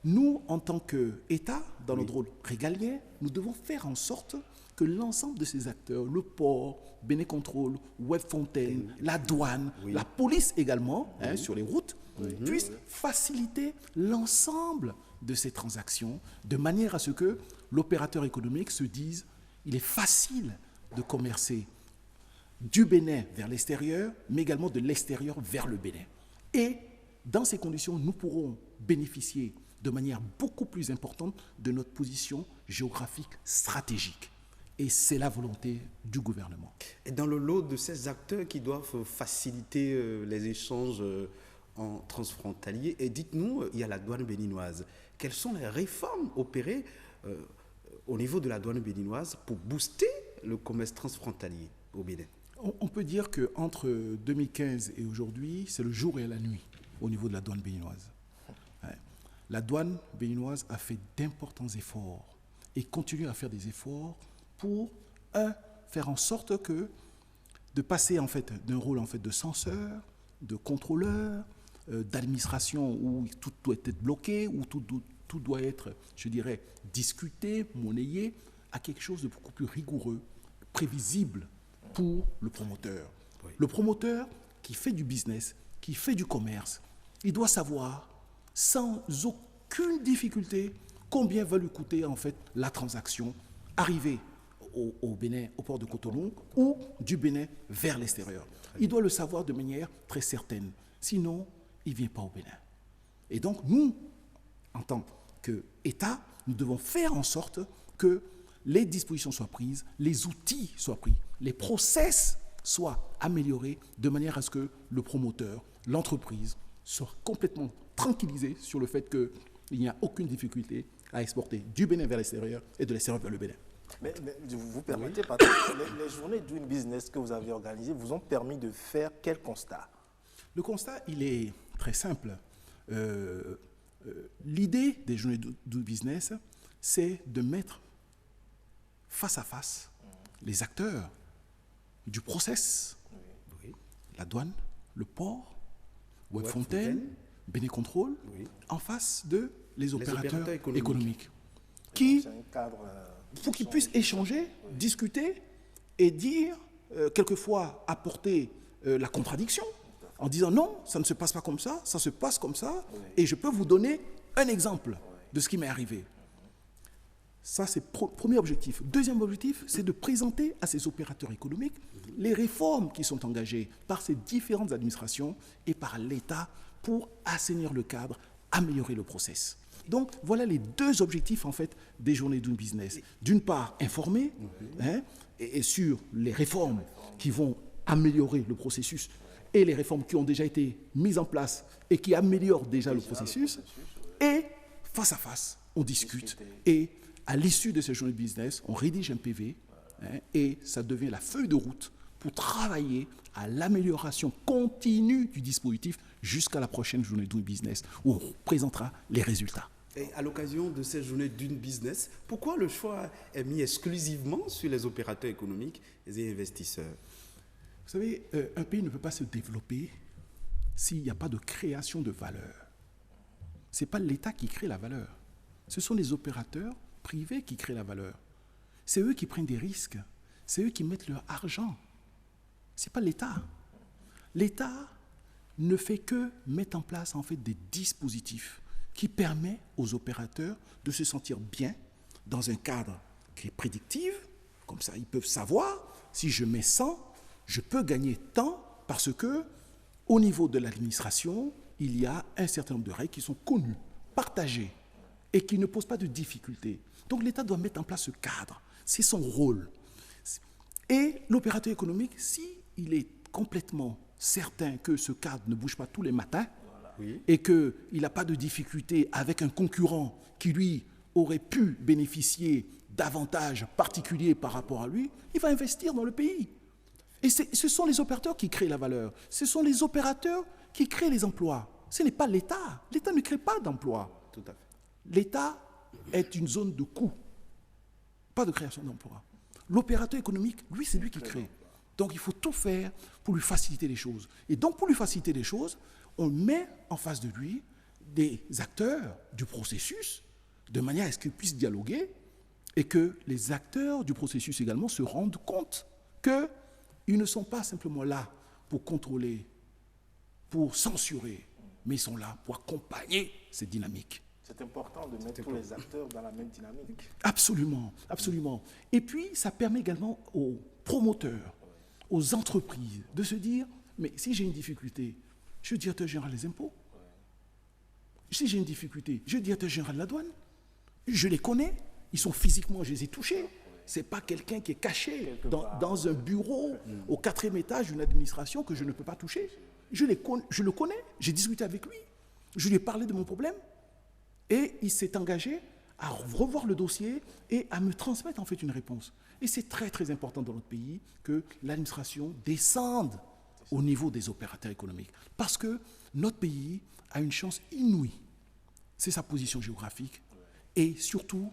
nous, en tant qu'État, dans notre rôle régalien, nous devons faire en sorte que l'ensemble de ces acteurs, le port, Bénécontrôle, Webfontaine, la douane, la police également, sur les routes, puissent faciliter l'ensemble de ces transactions de manière à ce que l'opérateur économique se dise il est facile de commercer du Bénin vers l'extérieur, mais également de l'extérieur vers le Bénin. Et dans ces conditions, nous pourrons bénéficier de manière beaucoup plus importante de notre position géographique stratégique. Et c'est la volonté du gouvernement. Et dans le lot de ces acteurs qui doivent faciliter les échanges en transfrontalier, et dites-nous, il y a la douane béninoise. Quelles sont les réformes opérées au niveau de la douane béninoise pour booster le commerce transfrontalier au Bénin? On peut dire qu'entre 2015 et aujourd'hui, c'est le jour et la nuit au niveau de la douane béninoise. La douane béninoise a fait d'importants efforts et continue à faire des efforts pour, faire en sorte de passer en fait, d'un rôle en fait, de censeur, de contrôleur, d'administration où tout doit être bloqué, où tout tout doit être, je dirais, discuté, monnayé, à quelque chose de beaucoup plus rigoureux, prévisible pour le promoteur. Oui. Le promoteur qui fait du business, qui fait du commerce, il doit savoir, sans aucune difficulté, combien va lui coûter en fait la transaction arrivée au Bénin, au port de Cotonou, ou du Bénin vers l'extérieur. Il doit le savoir de manière très certaine. Sinon, il ne vient pas au Bénin. Et donc, nous, en tant qu'État, nous devons faire en sorte que les dispositions soient prises, les outils soient pris, les process soient améliorés de manière à ce que le promoteur, l'entreprise, soit complètement tranquillisé sur le fait qu'il n'y a aucune difficulté à exporter du Bénin vers l'extérieur et de l'extérieur vers le Bénin. Mais vous permettez, Patrick, les journées Doing Business que vous avez organisées vous ont permis de faire quel constat? Le constat, il est très simple. L'idée des journées Doing Business, c'est de mettre face à face les acteurs du process, la douane, le port, Webfontaine, Bénécontrôle, en face de les opérateurs économiques. Pour qu'ils puissent échanger, discuter et dire, quelquefois apporter la contradiction, en disant non, ça ne se passe pas comme ça se passe comme ça, et je peux vous donner un exemple de ce qui m'est arrivé. Ça, c'est le premier objectif. Deuxième objectif, c'est de présenter à ces opérateurs économiques les réformes qui sont engagées par ces différentes administrations et par l'État pour assainir le cadre, améliorer le process. Donc, voilà les deux objectifs, en fait, des journées Doing Business. D'une part, informer et sur les réformes qui vont améliorer le processus et les réformes qui ont déjà été mises en place et qui améliorent déjà le processus. Et face à face, on discute et à l'issue de ces journées de business, on rédige un PV et ça devient la feuille de route pour travailler à l'amélioration continue du dispositif jusqu'à la prochaine journée Doing Business où on présentera les résultats. Et à l'occasion de ces journées Doing Business, pourquoi le choix est mis exclusivement sur les opérateurs économiques et investisseurs? Vous savez, un pays ne peut pas se développer s'il n'y a pas de création de valeur. Ce n'est pas l'État qui crée la valeur. Ce sont les opérateurs privés qui créent la valeur. C'est eux qui prennent des risques. C'est eux qui mettent leur argent. Ce n'est pas l'État. L'État ne fait que mettre en place en fait des dispositifs qui permettent aux opérateurs de se sentir bien dans un cadre qui est prédictif. Comme ça, ils peuvent savoir, si je mets 100, je peux gagner tant parce que, au niveau de l'administration, il y a un certain nombre de règles qui sont connues, partagées et qui ne posent pas de difficultés. Donc l'État doit mettre en place ce cadre. C'est son rôle. Et l'opérateur économique, s'il est complètement certain que ce cadre ne bouge pas tous les matins et qu'il n'a pas de difficulté avec un concurrent qui, lui, aurait pu bénéficier d'avantages particuliers par rapport à lui, il va investir dans le pays. Et ce sont les opérateurs qui créent la valeur. Ce sont les opérateurs qui créent les emplois. Ce n'est pas l'État. L'État ne crée pas d'emplois. Tout à fait. L'État est une zone de coût, pas de création d'emplois. L'opérateur économique, lui, c'est lui qui crée. Donc, il faut tout faire pour lui faciliter les choses. Et donc, pour lui faciliter les choses, on met en face de lui des acteurs du processus, de manière à ce qu'ils puissent dialoguer et que les acteurs du processus également se rendent compte qu'ils ne sont pas simplement là pour contrôler, pour censurer, mais ils sont là pour accompagner cette dynamique. C'est important de mettre tous les acteurs dans la même dynamique. Absolument, absolument. Et puis, ça permet également aux promoteurs, aux entreprises de se dire, mais si j'ai une difficulté, je suis directeur général des impôts. Si j'ai une difficulté, je suis directeur général de la douane. Je les connais, ils sont physiquement, je les ai touchés. Ce n'est pas quelqu'un qui est caché dans un bureau au 4e étage d'une administration que je ne peux pas toucher. Je le connais, j'ai discuté avec lui, je lui ai parlé de mon problème et il s'est engagé à revoir le dossier et à me transmettre en fait une réponse. Et c'est très très important dans notre pays que l'administration descende au niveau des opérateurs économiques. Parce que notre pays a une chance inouïe. C'est sa position géographique et surtout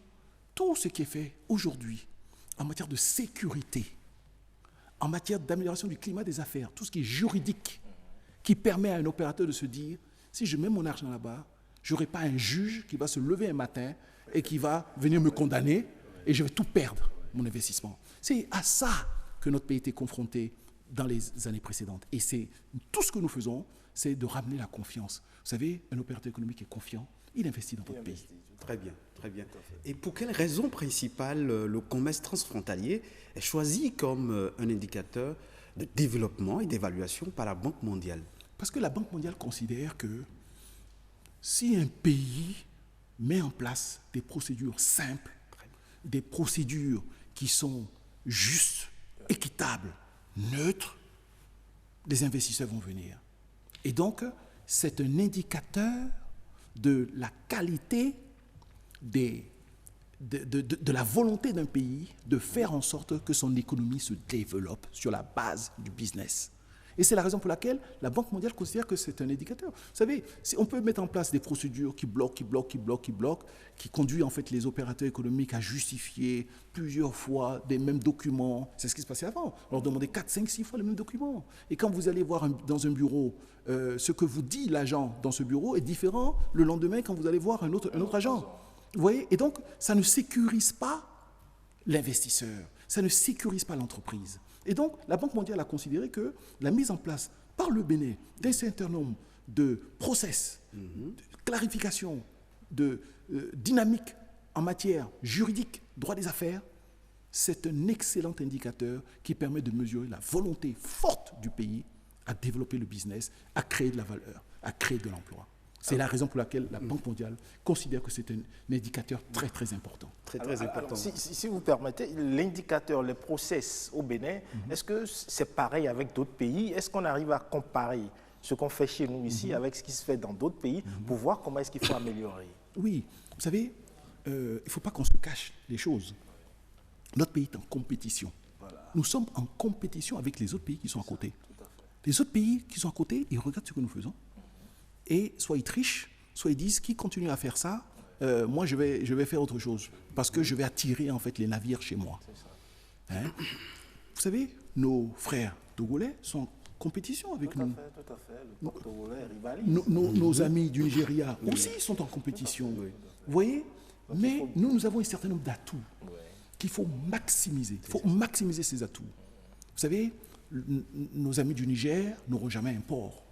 tout ce qui est fait aujourd'hui en matière de sécurité, en matière d'amélioration du climat des affaires, tout ce qui est juridique, qui permet à un opérateur de se dire, si je mets mon argent là-bas, Je n'aurai pas un juge qui va se lever un matin et qui va venir me condamner et je vais tout perdre, mon investissement. C'est à ça que notre pays était confronté dans les années précédentes. Et c'est tout ce que nous faisons, c'est de ramener la confiance. Vous savez, un opérateur économique est confiant, il investit dans votre pays. Très bien, très bien. Et pour quelle raison principale le commerce transfrontalier est choisi comme un indicateur de développement et d'évaluation par la Banque mondiale? Parce que la Banque mondiale considère que si un pays met en place des procédures simples, des procédures qui sont justes, équitables, neutres, les investisseurs vont venir. Et donc, c'est un indicateur de la qualité de la volonté d'un pays de faire en sorte que son économie se développe sur la base du business. Et c'est la raison pour laquelle la Banque mondiale considère que c'est un indicateur. Vous savez, on peut mettre en place des procédures qui bloquent, qui conduisent en fait les opérateurs économiques à justifier plusieurs fois des mêmes documents. C'est ce qui se passait avant. On leur demandait 4, 5, 6 fois les mêmes documents. Et quand vous allez voir dans un bureau, ce que vous dit l'agent dans ce bureau est différent le lendemain quand vous allez voir un autre agent. Vous voyez? Et donc, ça ne sécurise pas l'investisseur, ça ne sécurise pas l'entreprise. Et donc, la Banque mondiale a considéré que la mise en place par le Bénin d'un certain nombre de process, de clarification, de dynamique en matière juridique, droit des affaires, c'est un excellent indicateur qui permet de mesurer la volonté forte du pays à développer le business, à créer de la valeur, à créer de l'emploi. C'est la raison pour laquelle la Banque mondiale considère que c'est un indicateur très, très important. Très important. Si vous permettez, l'indicateur, les process au Bénin, est-ce que c'est pareil avec d'autres pays? Est-ce qu'on arrive à comparer ce qu'on fait chez nous ici avec ce qui se fait dans d'autres pays pour voir comment est-ce qu'il faut améliorer? Oui, vous savez, il ne faut pas qu'on se cache les choses. Notre pays est en compétition. Voilà. Nous sommes en compétition avec les autres pays qui sont à côté. Les autres pays qui sont à côté, ils regardent ce que nous faisons. Et soit ils trichent, soit ils disent qui continue à faire ça, moi je vais faire autre chose parce que je vais attirer en fait les navires chez moi. Hein? Vous savez, nos frères togolais sont en compétition avec nous. Tout à fait. Le Togolais rivalise. Nos amis du Nigeria aussi sont en compétition. Vous voyez? Mais nous avons un certain nombre d'atouts qu'il faut maximiser. Il faut maximiser ces atouts. Vous savez, nos amis du Niger n'auront jamais un port.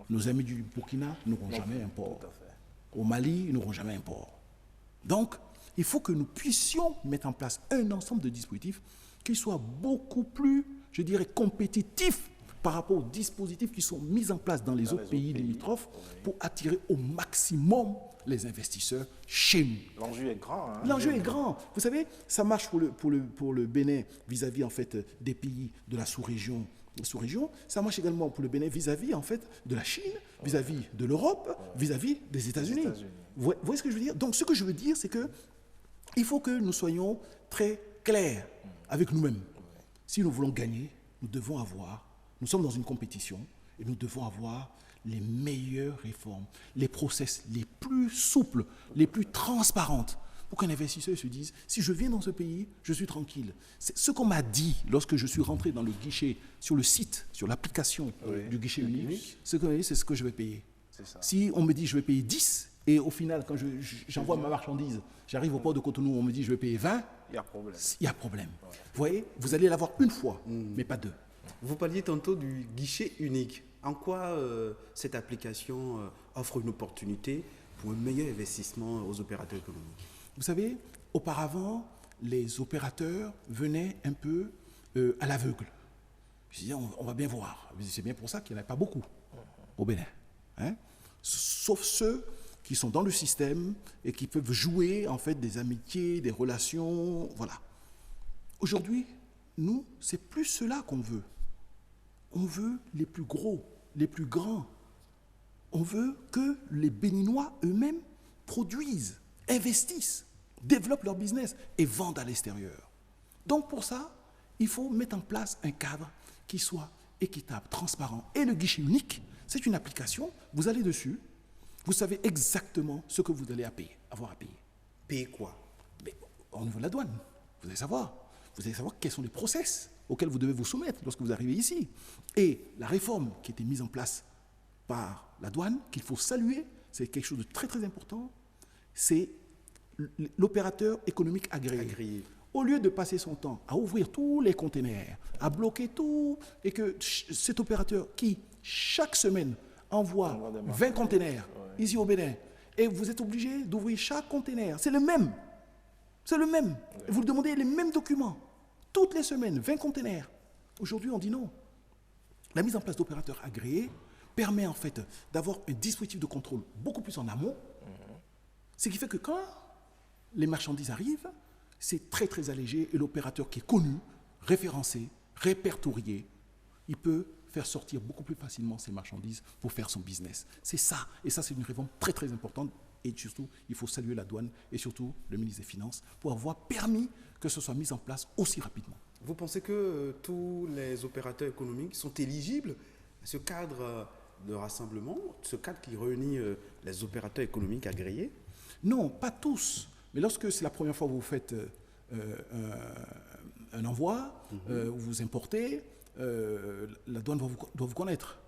Nos amis du Burkina n'auront jamais un port. Au Mali, ils n'auront jamais un port. Donc, il faut que nous puissions mettre en place un ensemble de dispositifs qui soient beaucoup plus, je dirais, compétitifs par rapport aux dispositifs qui sont mis en place dans les autres pays limitrophes pour attirer au maximum les investisseurs chez nous. L'enjeu est grand. Hein, l'enjeu est grand. Vous savez, ça marche pour le Bénin vis-à-vis en fait, des pays de la sous-région, ça marche également pour le Bénin vis-à-vis en fait, de la Chine, vis-à-vis de l'Europe, vis-à-vis des États-Unis. Vous voyez ce que je veux dire? Donc ce que je veux dire, c'est qu'il faut que nous soyons très clairs avec nous-mêmes. Si nous voulons gagner, nous sommes dans une compétition et nous devons avoir les meilleures réformes, les process les plus souples, les plus transparentes, pour qu'un investisseur se dise, si je viens dans ce pays, je suis tranquille. C'est ce qu'on m'a dit lorsque je suis rentré dans le guichet, sur le site, sur l'application du guichet unique, c'est ce que je vais payer. Si on me dit je vais payer 10, et au final, quand j'envoie ma marchandise, j'arrive au port de Cotonou, on me dit je vais payer 20, il y a problème. Vous voyez, vous allez l'avoir une fois, mais pas deux. Vous parliez tantôt du guichet unique. En quoi cette application offre une opportunité pour un meilleur investissement aux opérateurs économiques? Vous savez, auparavant, les opérateurs venaient un peu à l'aveugle. Je disais, on va bien voir. C'est bien pour ça qu'il n'y en a pas beaucoup au Bénin. Hein? Sauf ceux qui sont dans le système et qui peuvent jouer en fait des amitiés, des relations, voilà. Aujourd'hui, nous, c'est plus cela qu'on veut. On veut les plus gros, les plus grands. On veut que les Béninois eux-mêmes produisent, investissent, développent leur business et vendent à l'extérieur. Donc pour ça, il faut mettre en place un cadre qui soit équitable, transparent. Et le guichet unique, c'est une application, vous allez dessus, vous savez exactement ce que vous allez avoir à payer. Payer quoi? Au niveau de la douane, vous allez savoir quels sont les process auxquels vous devez vous soumettre lorsque vous arrivez ici. Et la réforme qui a été mise en place par la douane, qu'il faut saluer, c'est quelque chose de très très important, c'est l'opérateur économique agréé. Au lieu de passer son temps à ouvrir tous les containers, à bloquer tout, et que cet opérateur qui, chaque semaine, envoie 20 containers ici au Bénin, et vous êtes obligé d'ouvrir chaque container, c'est le même. C'est le même. Et vous lui demandez les mêmes documents. Toutes les semaines, 20 containers. Aujourd'hui, on dit non. La mise en place d'opérateurs agréés permet en fait d'avoir un dispositif de contrôle beaucoup plus en amont. Ce qui fait que quand les marchandises arrivent, c'est très très allégé et l'opérateur qui est connu, référencé, répertorié, il peut faire sortir beaucoup plus facilement ses marchandises pour faire son business. C'est ça. Et ça, c'est une réforme très très importante. Et surtout, il faut saluer la douane et surtout le ministre des Finances pour avoir permis que ce soit mis en place aussi rapidement. Vous pensez que tous les opérateurs économiques sont éligibles à ce cadre de rassemblement, ce cadre qui réunit les opérateurs économiques agréés? Non, pas tous. Mais lorsque c'est la première fois que vous faites un envoi, vous importez, la douane doit vous connaître.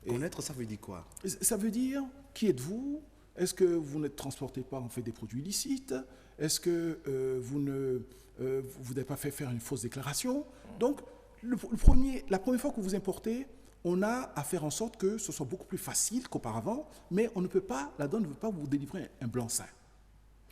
Connaître, ça veut dire quoi? Ça veut dire qui êtes-vous? Est-ce que vous ne transportez pas en fait des produits illicites? Est-ce que vous n'avez pas fait faire une fausse déclaration? Donc, la première fois que vous importez, on a à faire en sorte que ce soit beaucoup plus facile qu'auparavant, mais on ne peut pas, la douane ne veut pas vous délivrer un blanc-seing.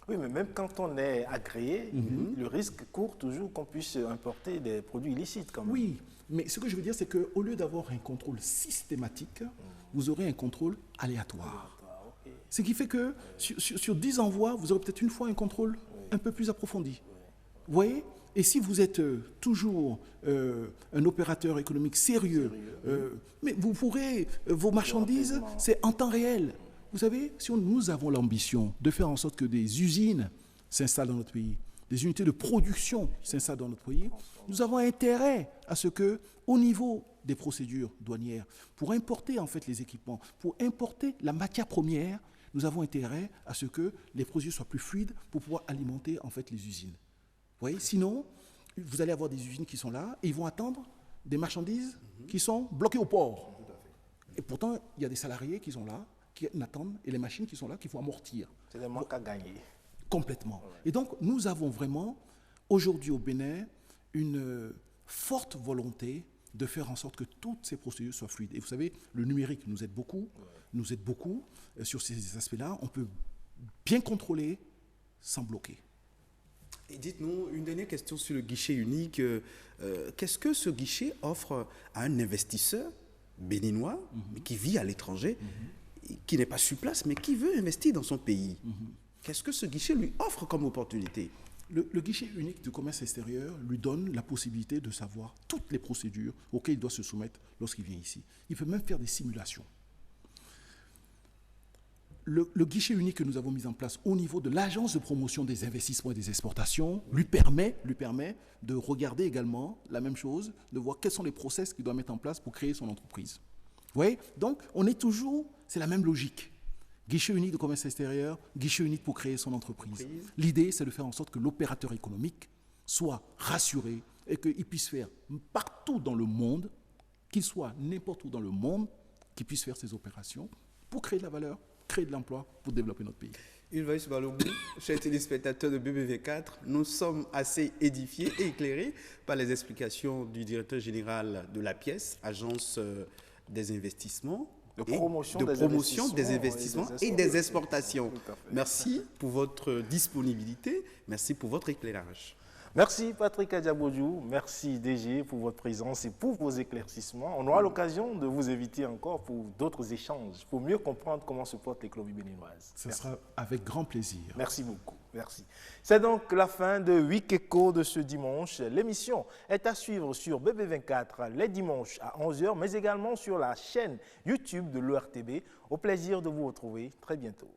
Oui, mais même quand on est agréé, le risque court toujours qu'on puisse importer des produits illicites. Quand même. Oui, mais ce que je veux dire, c'est qu'au lieu d'avoir un contrôle systématique, vous aurez un contrôle aléatoire. Ce qui fait que sur 10 envois, vous aurez peut-être une fois un contrôle un peu plus approfondi. Vous voyez? Et si vous êtes toujours un opérateur économique sérieux, mais vous pourrez, vos marchandises, c'est en temps réel. Vous savez, si nous avons l'ambition de faire en sorte que des usines s'installent dans notre pays, des unités de production s'installent dans notre pays, nous avons intérêt à ce que, au niveau des procédures douanières, pour importer en fait les équipements, pour importer la matière première, nous avons intérêt à ce que les procédures soient plus fluides pour pouvoir alimenter en fait les usines. Vous voyez, sinon, vous allez avoir des usines qui sont là et ils vont attendre des marchandises qui sont bloquées au port. Et pourtant, il y a des salariés qui sont là, qui attendent, et les machines qui sont là, qu'il faut amortir. C'est le manque à gagner. Complètement. Et donc, nous avons vraiment, aujourd'hui au Bénin, une forte volonté de faire en sorte que toutes ces procédures soient fluides. Et vous savez, le numérique nous aide beaucoup, sur ces aspects-là. On peut bien contrôler sans bloquer. Et dites-nous, une dernière question sur le guichet unique. Qu'est-ce que ce guichet offre à un investisseur béninois qui vit à l'étranger, qui n'est pas sur place, mais qui veut investir dans son pays? Qu'est-ce que ce guichet lui offre comme opportunité? Le guichet unique du commerce extérieur lui donne la possibilité de savoir toutes les procédures auxquelles il doit se soumettre lorsqu'il vient ici. Il peut même faire des simulations. Le guichet unique que nous avons mis en place au niveau de l'Agence de promotion des investissements et des exportations lui permet de regarder également la même chose, de voir quels sont les process qu'il doit mettre en place pour créer son entreprise. Vous voyez? Donc, on est toujours, c'est la même logique. Guichet unique de commerce extérieur, guichet unique pour créer son entreprise. L'idée, c'est de faire en sorte que l'opérateur économique soit rassuré et qu'il puisse faire partout dans le monde, qu'il soit n'importe où dans le monde, qu'il puisse faire ses opérations pour créer de la valeur, créer de l'emploi, pour développer notre pays. Ulvaïs Balogun, chers téléspectateurs de BBV4, nous sommes assez édifiés et éclairés par les explications du directeur général de la pièce, agence des investissements, de promotion des investissements et des exportations. Merci pour votre disponibilité, merci pour votre éclairage. Merci Patrick Adjabodjou, merci DG pour votre présence et pour vos éclaircissements. On aura l'occasion de vous inviter encore pour d'autres échanges, pour mieux comprendre comment se porte l'économie béninoise. Ce sera avec grand plaisir. Merci beaucoup. Merci. C'est donc la fin de Week Echo de ce dimanche. L'émission est à suivre sur BB24 les dimanches à 11h, mais également sur la chaîne YouTube de l'ORTB. Au plaisir de vous retrouver très bientôt.